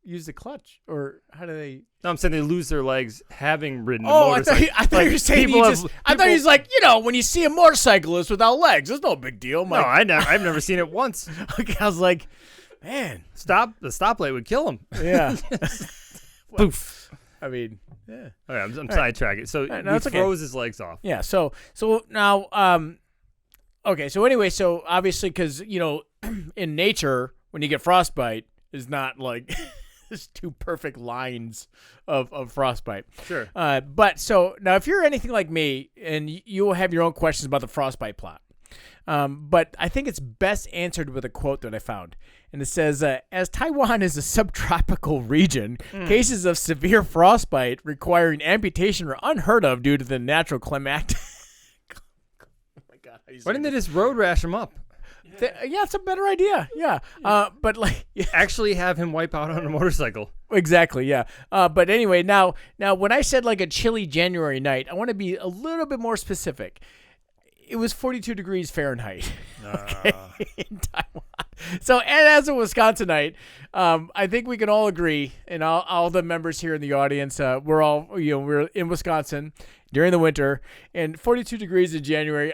use the clutch, or how do they? No, I'm saying they lose their legs having ridden a Oh, motorcycle. I thought you were saying people I thought he was like, when you see a motorcyclist without legs, it's no big deal. No, I've never seen it once. Okay, I was like, man, the stoplight would kill him. Yeah. Poof. I mean, yeah. All right, I'm sidetracking. So No, he it's okay. froze his legs off. Yeah. So now, okay. So anyway, so obviously, because in nature, when you get frostbite, is not like there's two perfect lines of frostbite. Sure. But so now, if you're anything like me, and you will have your own questions about the frostbite plot. But I think it's best answered with a quote that I found. And it says, as Taiwan is a subtropical region, cases of severe frostbite requiring amputation are unheard of due to the natural climatic. Oh my God. Why didn't they just road rash him up? Yeah, it's a better idea. Yeah. But like actually have him wipe out on a motorcycle. Exactly. Yeah. But anyway, now when I said like a chilly January night, I want to be a little bit more specific. It was 42 degrees Fahrenheit in Taiwan. So, and as a Wisconsinite, I think we can all agree, and all the members here in the audience, we're in Wisconsin during the winter, and 42 degrees in January.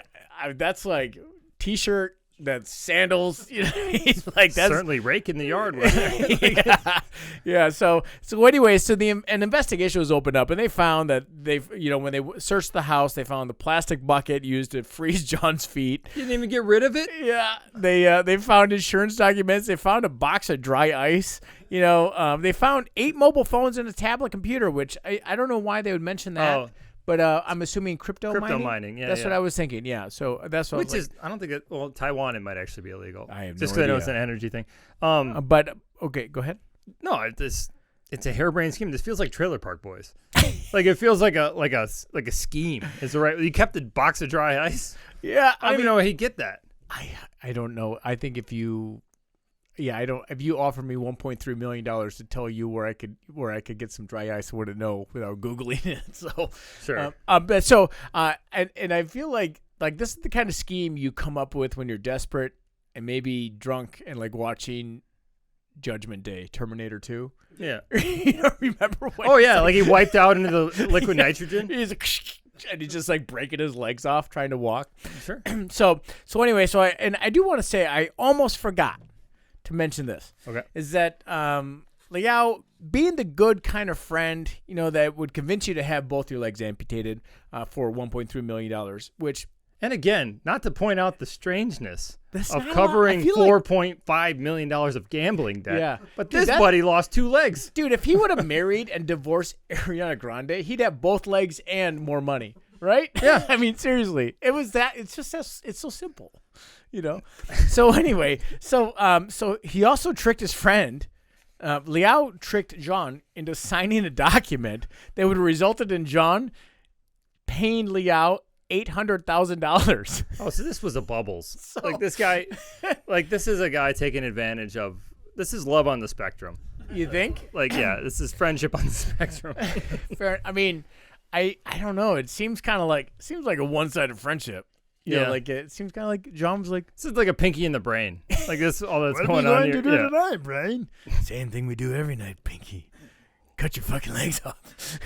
That's like t-shirt. That's sandals, like that's certainly rake in the yard. Yeah. So anyway, an investigation was opened up, and they found that when they searched the house, they found the plastic bucket used to freeze John's feet. You didn't even get rid of it. Yeah. They found insurance documents. They found a box of dry ice. They found 8 mobile phones and a tablet computer, which I don't know why they would mention that. Oh. But I'm assuming crypto mining. Yeah, that's what I was thinking. Yeah, so that's what. I don't think Taiwan it might actually be illegal. I have just no because I know idea. it's an energy thing. But okay, go ahead. No, it's a harebrained scheme. This feels like Trailer Park Boys. Like it feels like a scheme. Is the right? You kept a box of dry ice. Yeah, I don't even know where he'd get that. I don't know. I think if you offered me $1.3 million to tell you where I could get some dry ice, I wouldn't know without Googling it. So sure. And I feel like this is the kind of scheme you come up with when you're desperate and maybe drunk and like watching Judgment Day, Terminator 2. Yeah. You don't remember when? Oh yeah, like he wiped out into the liquid nitrogen. He's like, and he's just like breaking his legs off trying to walk. Sure. So anyway, I do want to say I almost forgot to mention this. Okay. Is that Liao being the good kind of friend, that would convince you to have both your legs amputated for $1.3 million, which... And again, not to point out the strangeness of not covering a lot. $4.5 million of gambling debt. Yeah. But Dude, this buddy lost 2 legs. Dude, if he would have married and divorced Ariana Grande, he'd have both legs and more money, right? Yeah. I mean, seriously. It's so simple. So anyway, so he also tricked his friend. Liao tricked John into signing a document that would have resulted in John paying Liao $800,000. Oh, so this was a bubbles. Like this guy, this is a guy taking advantage of. This is love on the spectrum. You think? This is friendship on the spectrum. Fair. I mean, I don't know. It seems like a one-sided friendship. It seems kind of like John was like, this is like a pinky in the brain. Like this, all that's what going are we on going here. to do tonight, brain? Same thing we do every night, Pinky. Cut your fucking legs off.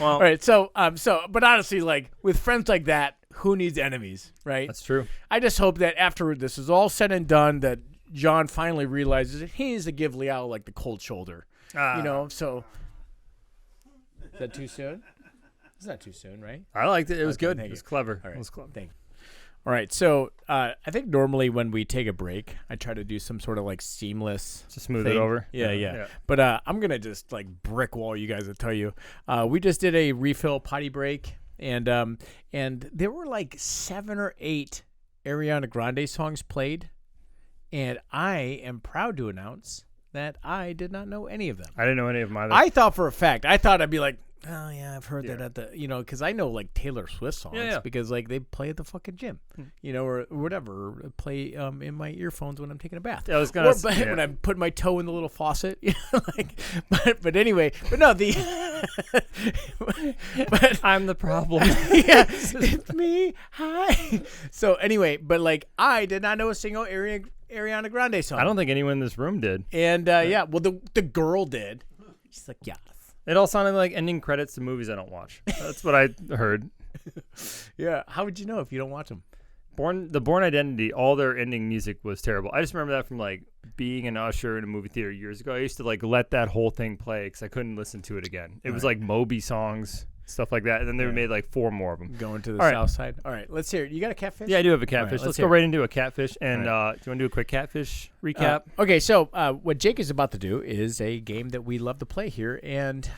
Well, all right. But honestly, like with friends like that, who needs enemies, right? That's true. I just hope that after this is all said and done, that John finally realizes that he needs to give Liao like the cold shoulder. So is that too soon? It's not too soon, right? I liked it. It was good. Thank It was you. clever. All right. It was clever. Thank you. All right, so I think normally when we take a break, I try to do some sort of like seamless, Just smooth thing. it over. Yeah. But I'm gonna just like brick wall you guys and tell you, we just did a refill potty break, and there were like 7 or 8 Ariana Grande songs played, and I am proud to announce that I did not know any of them. I didn't know any of them either. I thought for a fact, I'd be like, Oh yeah, I've heard that at the because I know like Taylor Swift songs because like they play at the fucking gym, or whatever, or play in my earphones when I'm taking a bath. I was gonna when I'm putting my toe in the little faucet, but anyway, but no but I'm the problem. Yeah, it's me. Hi. So anyway, but like I did not know a single Ariana Grande song. I don't think anyone in this room did. And well the girl did. She's like, yeah. It all sounded like ending credits to movies I don't watch. That's what I heard. Yeah. How would you know if you don't watch them? The Bourne Identity, all their ending music was terrible. I just remember that from like being an usher in a movie theater years ago. I used to like let that whole thing play because I couldn't listen to it again. It was like Moby songs, stuff like that. And then they made like 4 more of them. Going to the south side. All right, let's hear it. You got a catfish? Yeah, I do have a catfish. Right, let's go right into a catfish. And do you want to do a quick catfish recap? Okay, so what Jake is about to do is a game that we love to play here. And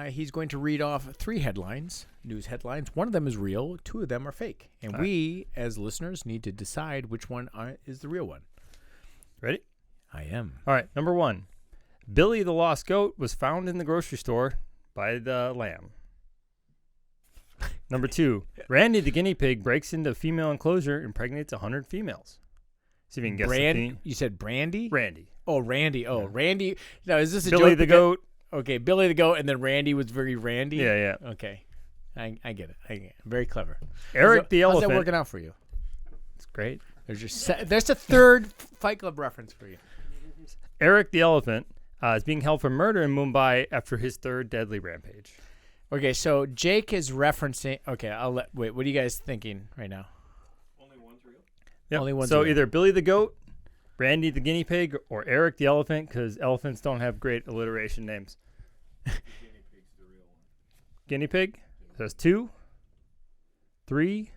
he's going to read off 3 headlines, news headlines. One of them is real. 2 of them are fake. And we, as listeners, need to decide which one is the real one. Ready? I am. All right, number 1. Billy the lost goat was found in the grocery store by the lamb. Number 2, Randy the guinea pig breaks into a female enclosure and impregnates 100 females. See if you can guess the theme. You said Brandy? Randy. Oh, Randy. Oh, Randy. Now, is this a Billy joke? the goat. Okay, Billy the goat, and then Randy was very Randy? Yeah. Okay. I get it. Very clever. Eric the elephant. How's that working out for you? It's great. There's a third Fight Club reference for you. Eric the elephant is being held for murder in Mumbai after his 3rd deadly rampage. Okay, so Jake is referencing. Okay, wait. What are you guys thinking right now? Only one's real. Yep. Only one's so real. either Billy the goat, Randy the guinea pig, or Eric the elephant, because elephants don't have great alliteration names. Guinea pig's the real one. Guinea pig. So that's 2, 3.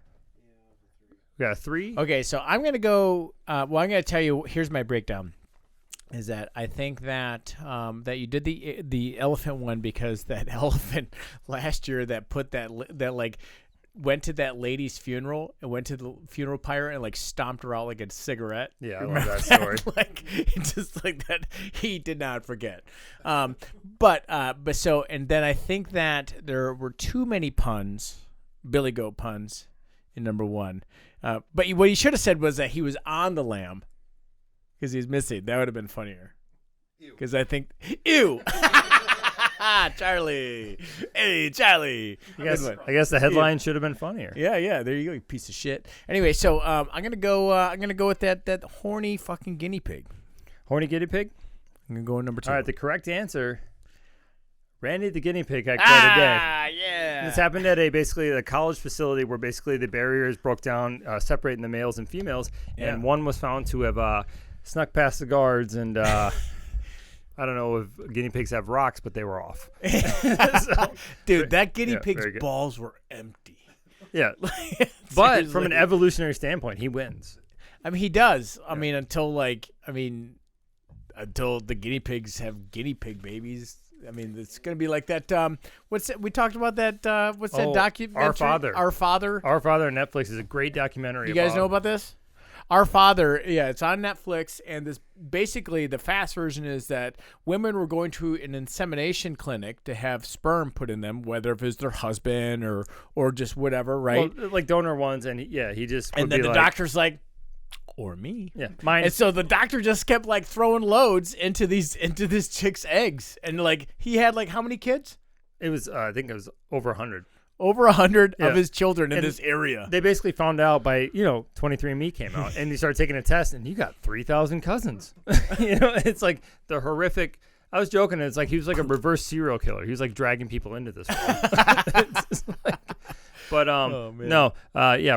We got a 3. Okay, so I'm gonna go. I'm gonna tell you. Here's my breakdown. Is that I think that that you did the elephant one because that elephant last year that put that like went to that lady's funeral and went to the funeral pyre and like stomped her out like a cigarette. Yeah, I love that story. Like just like that, he did not forget. But so and then I think that there were too many puns, Billy Goat puns, in number 1. But what he should have said was that he was on the lamb. Because he's missing. That would have been funnier. Because I think, ew, Charlie, hey Charlie. I guess the headline should have been funnier. Yeah. There you go, you piece of shit. Anyway, so I'm gonna go. I'm gonna go with that horny fucking guinea pig. Horny guinea pig. I'm gonna go with number 2. All right, the correct answer. Randy the guinea pig had quite a day. Yeah. This happened at basically a college facility where basically the barriers broke down, separating the males and females, and one was found to have snuck past the guards, and I don't know if guinea pigs have rocks, but they were off. Dude, that guinea pig's balls were empty. Yeah. But from an evolutionary standpoint, he wins. I mean, he does. I mean, until the guinea pigs have guinea pig babies. I mean, it's going to be like that. What's that? We talked about that. What's that documentary? Our Father. Our Father. Our Father on Netflix is a great documentary. You guys know about this? Our Father, yeah, it's on Netflix, and this basically the fast version is that women were going to an insemination clinic to have sperm put in them, whether if it's their husband or just whatever, right? Well, like donor ones, and he just and then the doctor's like, or me, yeah, mine. And so the doctor just kept like throwing loads into this chick's eggs, and like he had like how many kids? It was I think it was over 100. Over 100 of his children in this area. They basically found out by 23andMe came out, and they started taking a test, and you got 3,000 cousins. It's like the horrific. I was joking. It's like he was like a reverse serial killer. He was like dragging people into this world.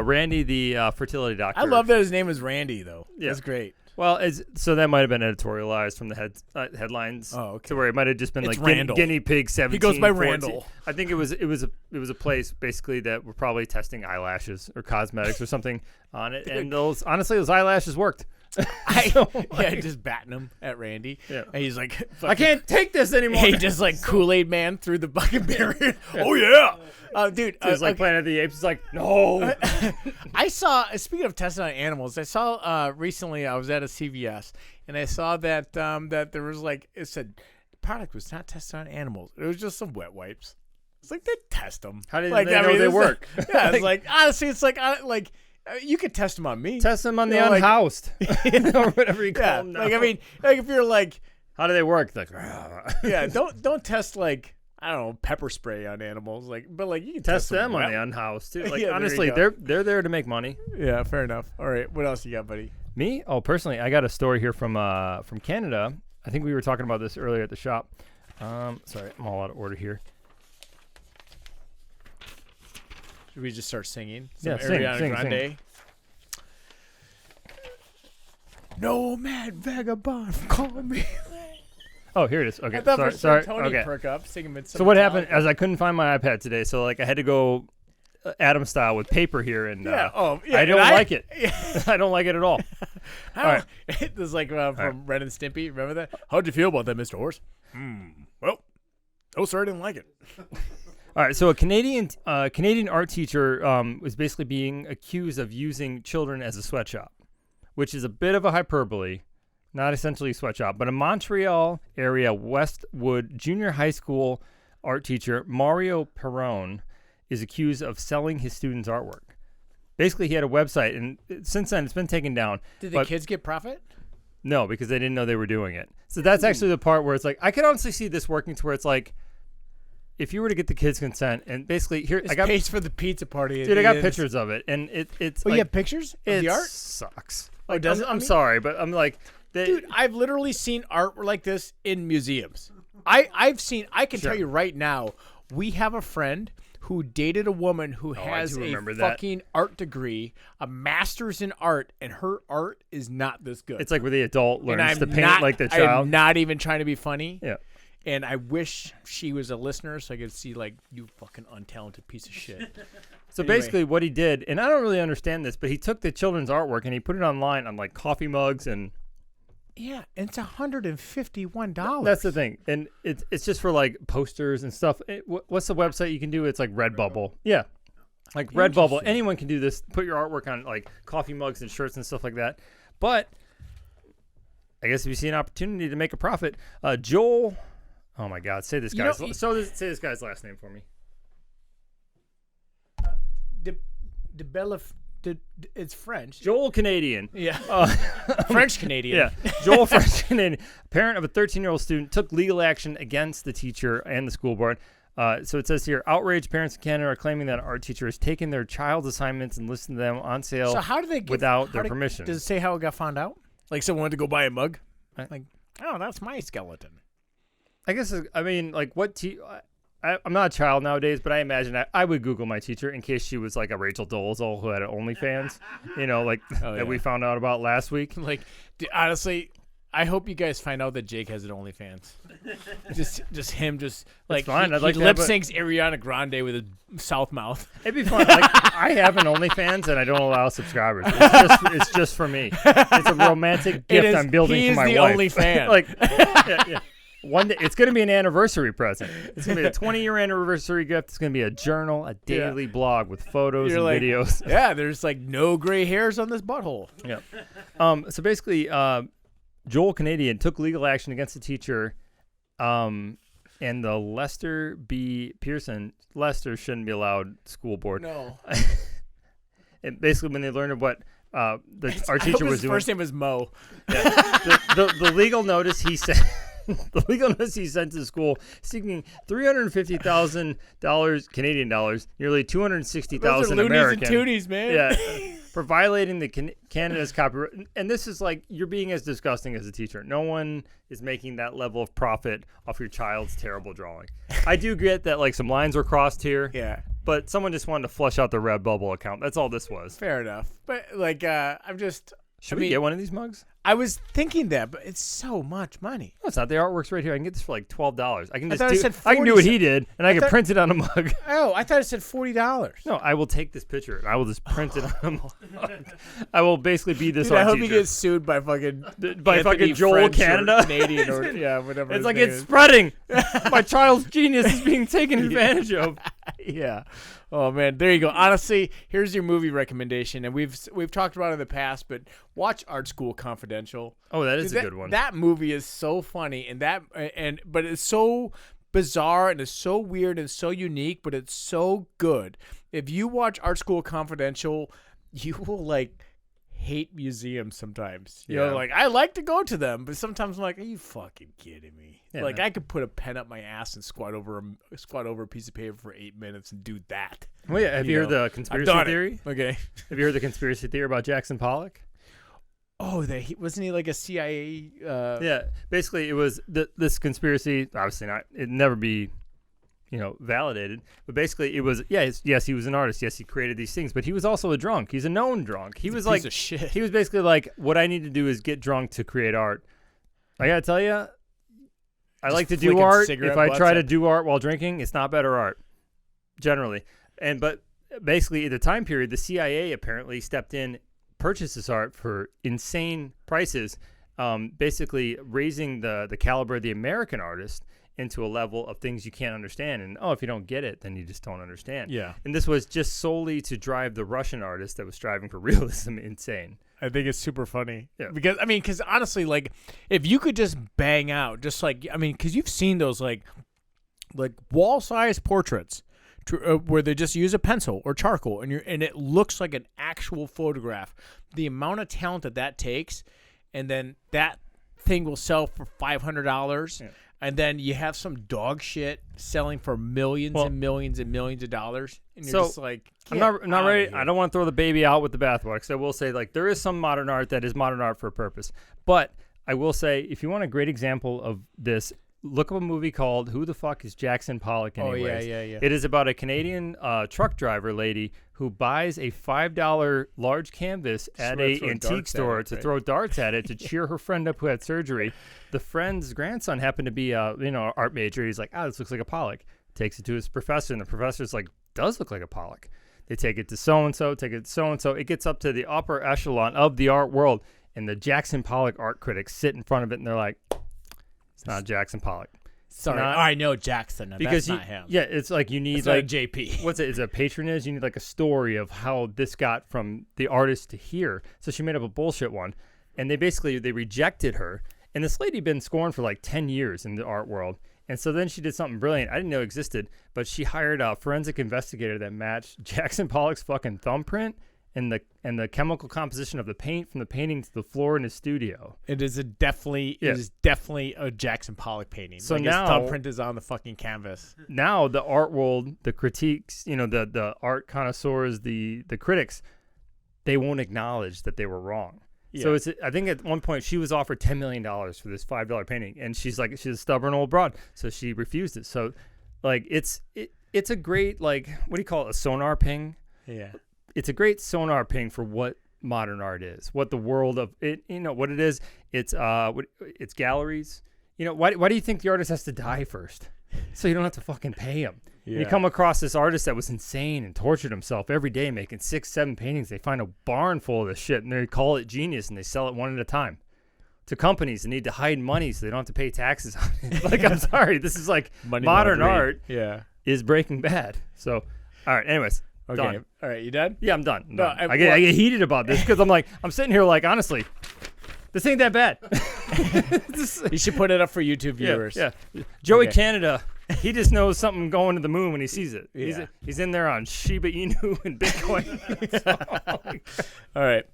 Randy the fertility doctor. I love that his name is Randy though. Yeah. That's great. Well, so that might have been editorialized from the headlines. Oh, okay. To where it might have just been guinea pig 17. He goes by 14. Randall. I think it was a place basically that were probably testing eyelashes or cosmetics or something on it, and those eyelashes worked. Just batting him at Randy. Yeah. And he's like, I can't take this anymore. He just like Kool-Aid Man through the fucking barrier. Oh yeah, dude. So it's like Planet of the Apes. It's like no. I saw. Speaking of testing on animals, I saw recently. I was at a CVS and I saw that that there was like it said the product was not tested on animals. It was just some wet wipes. It's like they test them. How do they know they work? Yeah, it's like honestly, it's like you could test them on me. Test them on the unhoused, or whatever you call them. Now. Like I mean, like if you're like, how do they work? Like, yeah, don't test like I don't know pepper spray on animals. Like, but like you can test them on the unhoused too. Like Yeah, honestly, they're there to make money. Yeah, fair enough. All right, what else you got, buddy? Me? Oh, personally, I got a story here from Canada. I think we were talking about this earlier at the shop. Sorry, I'm all out of order here. Should we just start singing? Yeah, Ariana Grande. sing. Nomad vagabond, call me. Oh, here it is. Okay, I thought sorry. Tony Okay. perk up, singing with So what happened? As I couldn't find my iPad today, so like I had to go Adam style with paper here, and I don't like it. Yeah. I don't like it at all. All right. This is like from Ren and Stimpy. Remember that? How'd you feel about that, Mr. Horse? Well, no, sir, I didn't like it. All right, so a Canadian art teacher was basically being accused of using children as a sweatshop, which is a bit of a hyperbole, not essentially a sweatshop, but a Montreal area Westwood junior high school art teacher, Mario Perron, is accused of selling his students' artwork. Basically, he had a website, and since then, it's been taken down. Did the kids get profit? No, because they didn't know they were doing it. So that's actually the part where it's like, I could honestly see this working to where it's like, if you were to get the kids' consent, and basically here I got pays for the pizza party. Dude, I got pictures of it, and it's. Oh, like, you have pictures of the art? Sucks. Oh, Like, does it? I'm sorry, but I'm like, dude, I've literally seen art like this in museums. I've seen. I can tell you right now, we have a friend who dated a woman who has a fucking art degree, a master's in art, and her art is not this good. It's like where the adult learns to paint not, like the child. I'm not even trying to be funny. Yeah. And I wish she was a listener so I could see, like, you fucking untalented piece of shit. So basically what he did, and I don't really understand this, but he took the children's artwork and he put it online on, like, coffee mugs and... Yeah, and it's $151. That's the thing. And it's just for, like, posters and stuff. What's the website you can do? It's like Redbubble. Yeah. Like Redbubble. Anyone can do this. Put your artwork on, like, coffee mugs and shirts and stuff like that. But I guess if you see an opportunity to make a profit, Joel... Oh my God! Say this guy's say this guy's last name for me. It's French. Joel Canadian. Yeah. French Canadian. Yeah. Joel French Canadian. Parent of a 13-year-old student took legal action against the teacher and the school board. So it says here, outraged parents in Canada are claiming that an art teacher has taken their child's assignments and listed them on sale. So how do they without their permission? Does it say how it got found out? Like someone wanted to go buy a mug? Like, oh, that's my skeleton. I guess, I mean, like, I'm not a child nowadays, but I imagine I would Google my teacher in case she was like a Rachel Dolezal who had an OnlyFans, that we found out about last week. Like, honestly, I hope you guys find out that Jake has an OnlyFans. just him, like, fine. He lip syncs Ariana Grande with his south mouth. It'd be fun. Like, I have an OnlyFans and I don't allow subscribers. It's just for me. It's a romantic gift I'm building for my wife. He is the OnlyFan. Like, yeah. One day, it's going to be an anniversary present. It's going to be a 20-year anniversary gift. It's going to be a journal, a daily blog with photos and videos. Yeah, there's like no gray hairs on this butthole. Yeah. So basically, Joel Canadian took legal action against the teacher, and the Lester B. Pearson, Lester shouldn't be allowed school board. No. And basically, when they learned of what our teacher was doing, his first name is Mo. Yeah, the legal notice he sent. The legal notice he sent to the school seeking $350,000 Canadian dollars, nearly $260,000 American. And Toonies, man. Yeah, for violating the Canada's copyright. And this is like, you're being as disgusting as a teacher. No one is making that level of profit off your child's terrible drawing. I do get that like some lines were crossed here. Yeah. But someone just wanted to flush out the Redbubble account. That's all this was. Fair enough. But like, I'm just. Should we get one of these mugs? I was thinking that, but it's so much money. No, it's not. The artwork's right here. I can get this for like $12. I can just I can do what he did, and I can print it on a mug. Oh, I thought it said $40. No, I will take this picture and I will just print it on a mug. I will basically be this. Dude, I hope he gets sued by fucking Joel French Canada, or Canadian, or whatever. It's like it's spreading. My child's genius is being taken advantage of. Yeah. Oh man, there you go. Honestly, here's your movie recommendation, and we've talked about it in the past, but watch Art School Confidential. Oh, that is a good one. That movie is so funny, but it's so bizarre and it's so weird and so unique, but it's so good. If you watch Art School Confidential, you will like hate museums sometimes. You know, like I like to go to them, but sometimes I'm like, are you fucking kidding me? Yeah, like man. I could put a pen up my ass and squat over a piece of paper for 8 minutes and do that. Well, yeah. Have you heard the I've conspiracy done theory? it. Okay. Have you heard the conspiracy theory about Jackson Pollock? Oh, wasn't he like a CIA? Yeah, basically it was this conspiracy. Obviously not. It'd never be, validated. But basically it was. Yes, he was an artist. Yes, he created these things. But he was also a drunk. He's a known drunk. He was like piece of shit. He was basically like, what I need to do is get drunk to create art. I gotta tell you, I like to do flicking art. cigarette If I butts try to at- do art while drinking, it's not better art, generally. But basically, at the time period, the CIA apparently stepped in, purchased this art for insane prices, basically raising the caliber of the American artist into a level of things you can't understand. And if you don't get it, then you just don't understand. Yeah. And this was just solely to drive the Russian artist that was striving for realism insane. I think it's super funny. Yeah. Because honestly, like, if you could just bang out, just like, because you've seen those like wall-sized portraits where they just use a pencil or charcoal, and it looks like an actual photograph. The amount of talent that takes, and then that thing will sell for $500, and then you have some dog shit selling for millions and millions and millions of dollars, and you're just like, I'm not ready. I don't want to throw the baby out with the bathwater. Because I will say, like, there is some modern art that is modern art for a purpose. But I will say, if you want a great example of this, look up a movie called Who the Fuck is Jackson Pollock Anyways? Oh, yeah. It is about a Canadian truck driver lady who buys a $5 large canvas at a antique store to throw darts at it to cheer her friend up who had surgery. The friend's grandson happened to be an art major. He's like, this looks like a Pollock. Takes it to his professor, and the professor's like, does look like a Pollock. They take it to so-and-so, It gets up to the upper echelon of the art world, and the Jackson Pollock art critics sit in front of it, and they're like, it's not Jackson Pollock. Sorry, I know Jackson. Because that's not him. Yeah, it's like you need It's like JP. What's it? Is it a patronage? You need like a story of how this got from the artist to here. So she made up a bullshit one, and they rejected her. And this lady had been scorned for like 10 years in the art world. And so then she did something brilliant. I didn't know existed, but she hired a forensic investigator that matched Jackson Pollock's fucking thumbprint and the chemical composition of the paint from the painting to the floor in his studio. It is definitely a Jackson Pollock painting. So like now his thumbprint is on the fucking canvas. Now the art world, the critiques, the art connoisseurs, the critics, they won't acknowledge that they were wrong. Yeah. So I think at one point she was offered $10 million for this $5 painting, and she's a stubborn old broad, so she refused it. So, like, it's a great, like, what do you call it, a sonar ping? Yeah. It's a great sonar ping for what modern art is, what the world of it, what it is. It's it's galleries. Why do you think the artist has to die first? So you don't have to fucking pay him. Yeah. You come across this artist that was insane and tortured himself every day making 6-7 paintings. They find a barn full of this shit and they call it genius and they sell it one at a time to companies that need to hide money so they don't have to pay taxes on it. Like, I'm sorry, this is like modern art is Breaking Bad. So, all right, anyways. Okay. Done. All right, you done? Yeah, I'm done. I get heated about this because I'm sitting here like, honestly, this ain't that bad. You should put it up for YouTube viewers. Yeah. Joey Canada, he just knows something going to the moon when he sees it. Yeah. He's in there on Shiba Inu and Bitcoin. All right.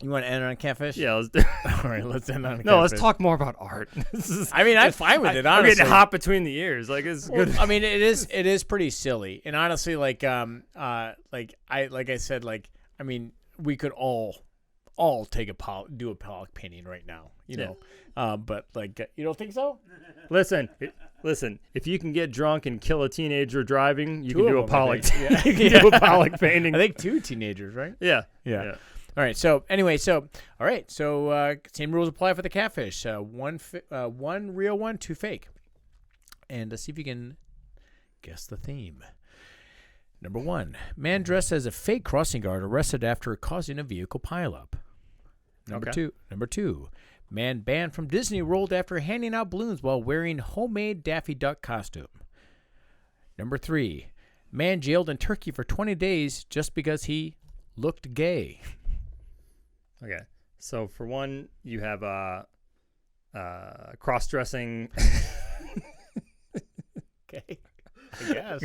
You want to end on catfish? Yeah, let's do it. All right, let's end on catfish. No, let's talk more about art. I'm fine with it, honestly. I'm getting hot between the ears. Like, it's good. I mean, it is pretty silly. And honestly, like I said, we could all take do a Pollock painting right now, you know. But like, you don't think so? Listen. If you can get drunk and kill a teenager driving, you can do a Pollock. You can do a Pollock painting. I think 2 teenagers, right? Yeah. All right. So anyway, same rules apply for the catfish. One real one, 2 fake. And let's see if you can guess the theme. Number 1, man dressed as a fake crossing guard arrested after causing a vehicle pileup. Number two, man banned from Disney World after handing out balloons while wearing homemade Daffy Duck costume. Number 3, man jailed in Turkey for 20 days just because he looked gay. Okay, so for one, you have cross-dressing Okay. I guess.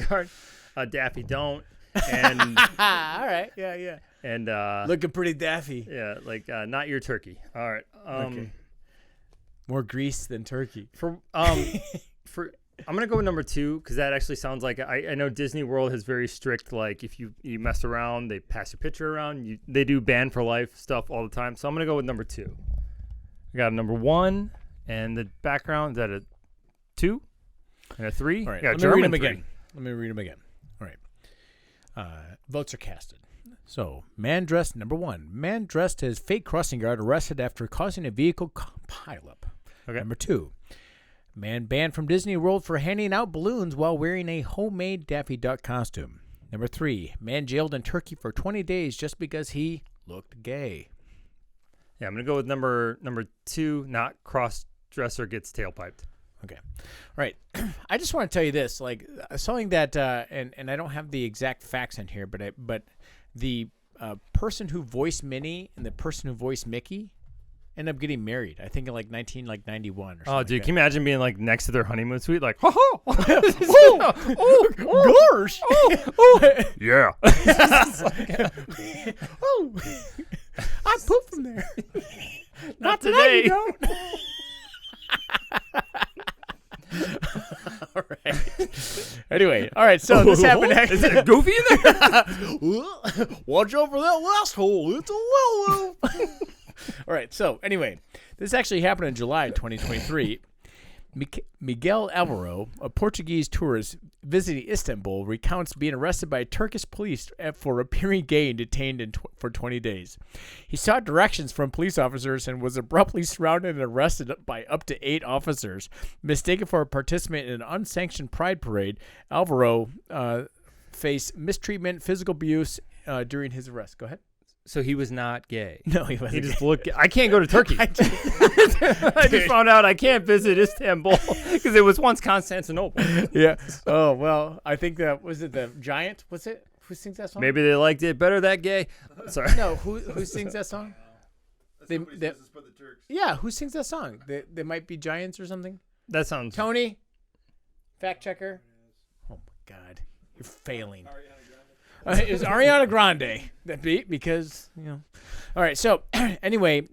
Daffy Don't. And all right. Yeah. And looking pretty daffy. Yeah, like not your turkey. All right. Okay. More grease than turkey. For I'm gonna go with number 2 because that actually sounds like I know Disney World has very strict, like if you mess around, they pass your picture around. They do ban for life stuff all the time. So I'm gonna go with number 2. I got a number 1, and the background is that a 2 and a 3. All right. Yeah, Let me read them again. All right. Votes are casted. So, number 1. Man dressed as fake crossing guard arrested after causing a vehicle pileup. Okay. Number 2. Man banned from Disney World for handing out balloons while wearing a homemade Daffy Duck costume. Number 3. Man jailed in Turkey for 20 days just because he looked gay. Yeah, I'm going to go with number 2, not cross-dresser gets tailpiped. Okay. All right. I just want to tell you this, like something that, and I don't have the exact facts in here, but the person who voiced Minnie and the person who voiced Mickey ended up getting married. I think in like 1991 or something. Oh, dude, like can you imagine being like next to their honeymoon suite, like, gosh, yeah. Oh, I pooped from there. Not today. You don't. All right. Anyway, all right. So this happened. Is it Goofy in there? Watch out for that last hole. It's a willow. All right. So anyway, this actually happened in July 2023. Miguel Alvaro, a Portuguese tourist visiting Istanbul, recounts being arrested by Turkish police for appearing gay and detained for 20 days. He sought directions from police officers and was abruptly surrounded and arrested by up to 8 officers. Mistaken for a participant in an unsanctioned pride parade, Alvaro faced mistreatment, physical abuse during his arrest. Go ahead. So he was not gay. No, he wasn't. He just looked. I can't go to Turkey. I just found out I can't visit Istanbul because it was once Constantinople. Yeah. Oh well, I think that was it. The Giant. Was it? Who sings that song? Maybe they liked it better that gay. Sorry. No. Who sings that song? They, Somebody says it's for the Turks. yeah. Who sings that song? They might be Giants or something. That sounds. Tony, fact checker. Oh my God, you're failing. It was Ariana Grande that beat because, you know. All right. So anyway,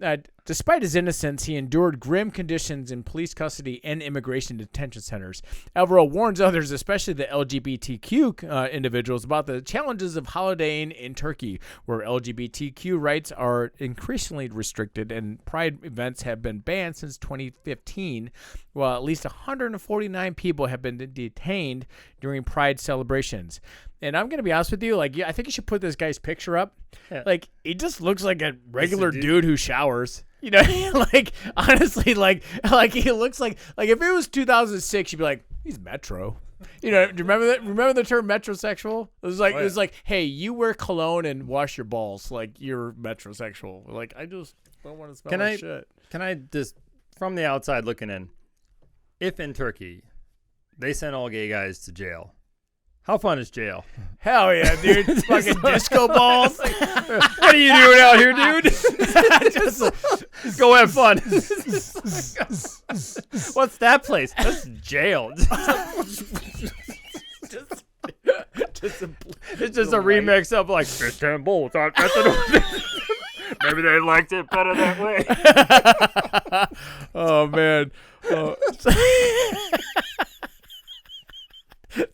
despite his innocence, he endured grim conditions in police custody and immigration detention centers. Alvaro warns others, especially the LGBTQ individuals, about the challenges of holidaying in Turkey, where LGBTQ rights are increasingly restricted and pride events have been banned since 2015, while at least 149 people have been detained during pride celebrations. And I'm going to be honest with you, like, I think you should put this guy's picture up. Yeah. Like, he just looks like a regular dude who showers. You know, like, honestly, like he looks like if it was 2006, you'd be like, he's metro. You know, do you remember that? Remember the term metrosexual? It was like, it was like, hey, you wear cologne and wash your balls. Like, you're metrosexual. Like, I just don't want to smell like shit. Can I just, from the outside looking in, if in Turkey they sent all gay guys to jail, how fun is jail? Hell yeah, dude. It's fucking disco balls. What are you doing out here, dude? just go have fun. What's that place? That's jail. It's just a remix of like Istanbul. Maybe they liked it better that way. Oh, man. Oh.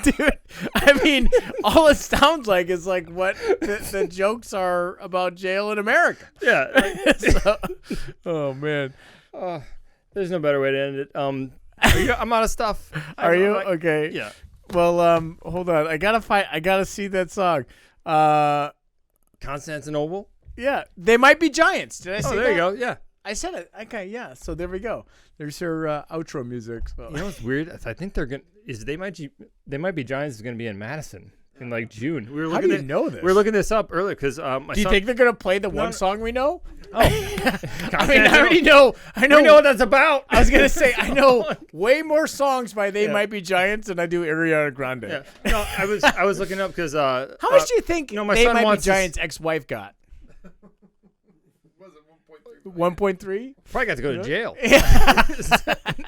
Dude, I mean, all it sounds like is like what the jokes are about jail in America. Yeah. Oh, man. There's no better way to end it. I'm out of stuff. Are you? Okay. Yeah. Well, hold on. I gotta see that song. Constantinople? Yeah. They might be giants. Did I say that? Oh, there you go. Yeah. I said it. Okay, yeah. So there we go. There's her outro music. So. You know what's weird? I think they're gonna they might be giants is gonna be in Madison in like June. How do you know this? We were looking this up earlier because do you think they're gonna play the one song we know? Oh, I mean, I already know. We know what that's about. I was gonna say I know way more songs by They Might Be Giants than I do Ariana Grande. Yeah. No, I was looking up because how much do you think my They son Might wants Be Giants' ex-wife got? 1.3. Probably got to go to jail.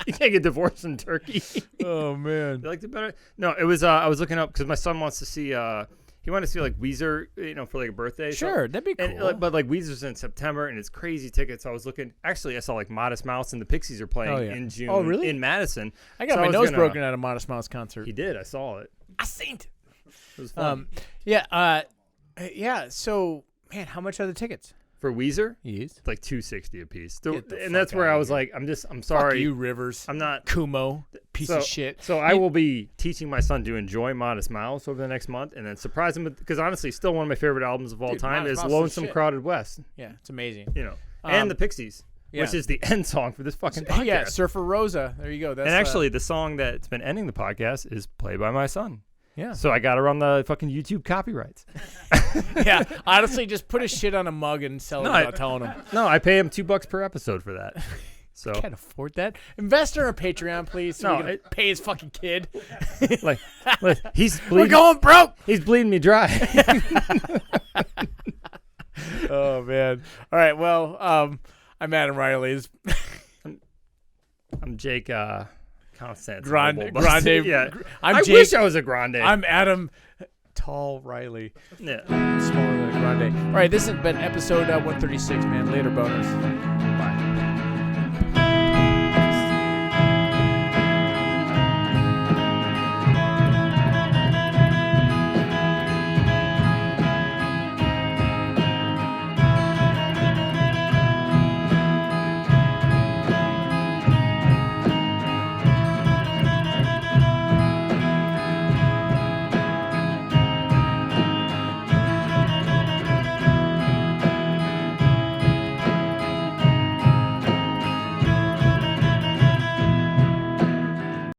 You can't get divorced in Turkey. Oh man. They liked it better. No, it was. I was looking up because my son wants to see. He wanted to see like Weezer, for like a birthday. Sure, that'd be cool. And, but like Weezer's in September and it's crazy tickets. So I was looking. Actually, I saw like Modest Mouse and the Pixies are playing in June. Oh, really? In Madison. I got my nose broken at a Modest Mouse concert. He did. I saw it. I seen it. It was fun. Yeah. So, man, how much are the tickets? For Weezer, Yes. it's like $260 a piece. And that's where I was like, I'm sorry. Fuck you, Rivers. I'm not Kumo, piece of shit. So I will be teaching my son to enjoy Modest Mouse over the next month, and then surprise him because honestly, still one of my favorite albums of all time is Lonesome Crowded West. Yeah, it's amazing. And the Pixies, which is the end song for this fucking podcast. Yeah, Surfer Rosa. There you go. That's, and actually, the song that's been ending the podcast is played by my son. Yeah. So I got her on the fucking YouTube copyrights. Yeah. Honestly, just put his shit on a mug and sell it without telling him. No, I pay him $2 per episode for that. So can't afford that. Invest in our Patreon, please. So we can pay his fucking kid. like he's bleeding, we're going broke. He's bleeding me dry. Oh man. All right. Well, I'm Adam Riley. I'm Jake. Grande. Yeah. I wish I was a Grande. I'm Adam Tall Riley. Yeah. Smaller than a Grande. All right, this has been episode 136, man. Later, boners. Bye.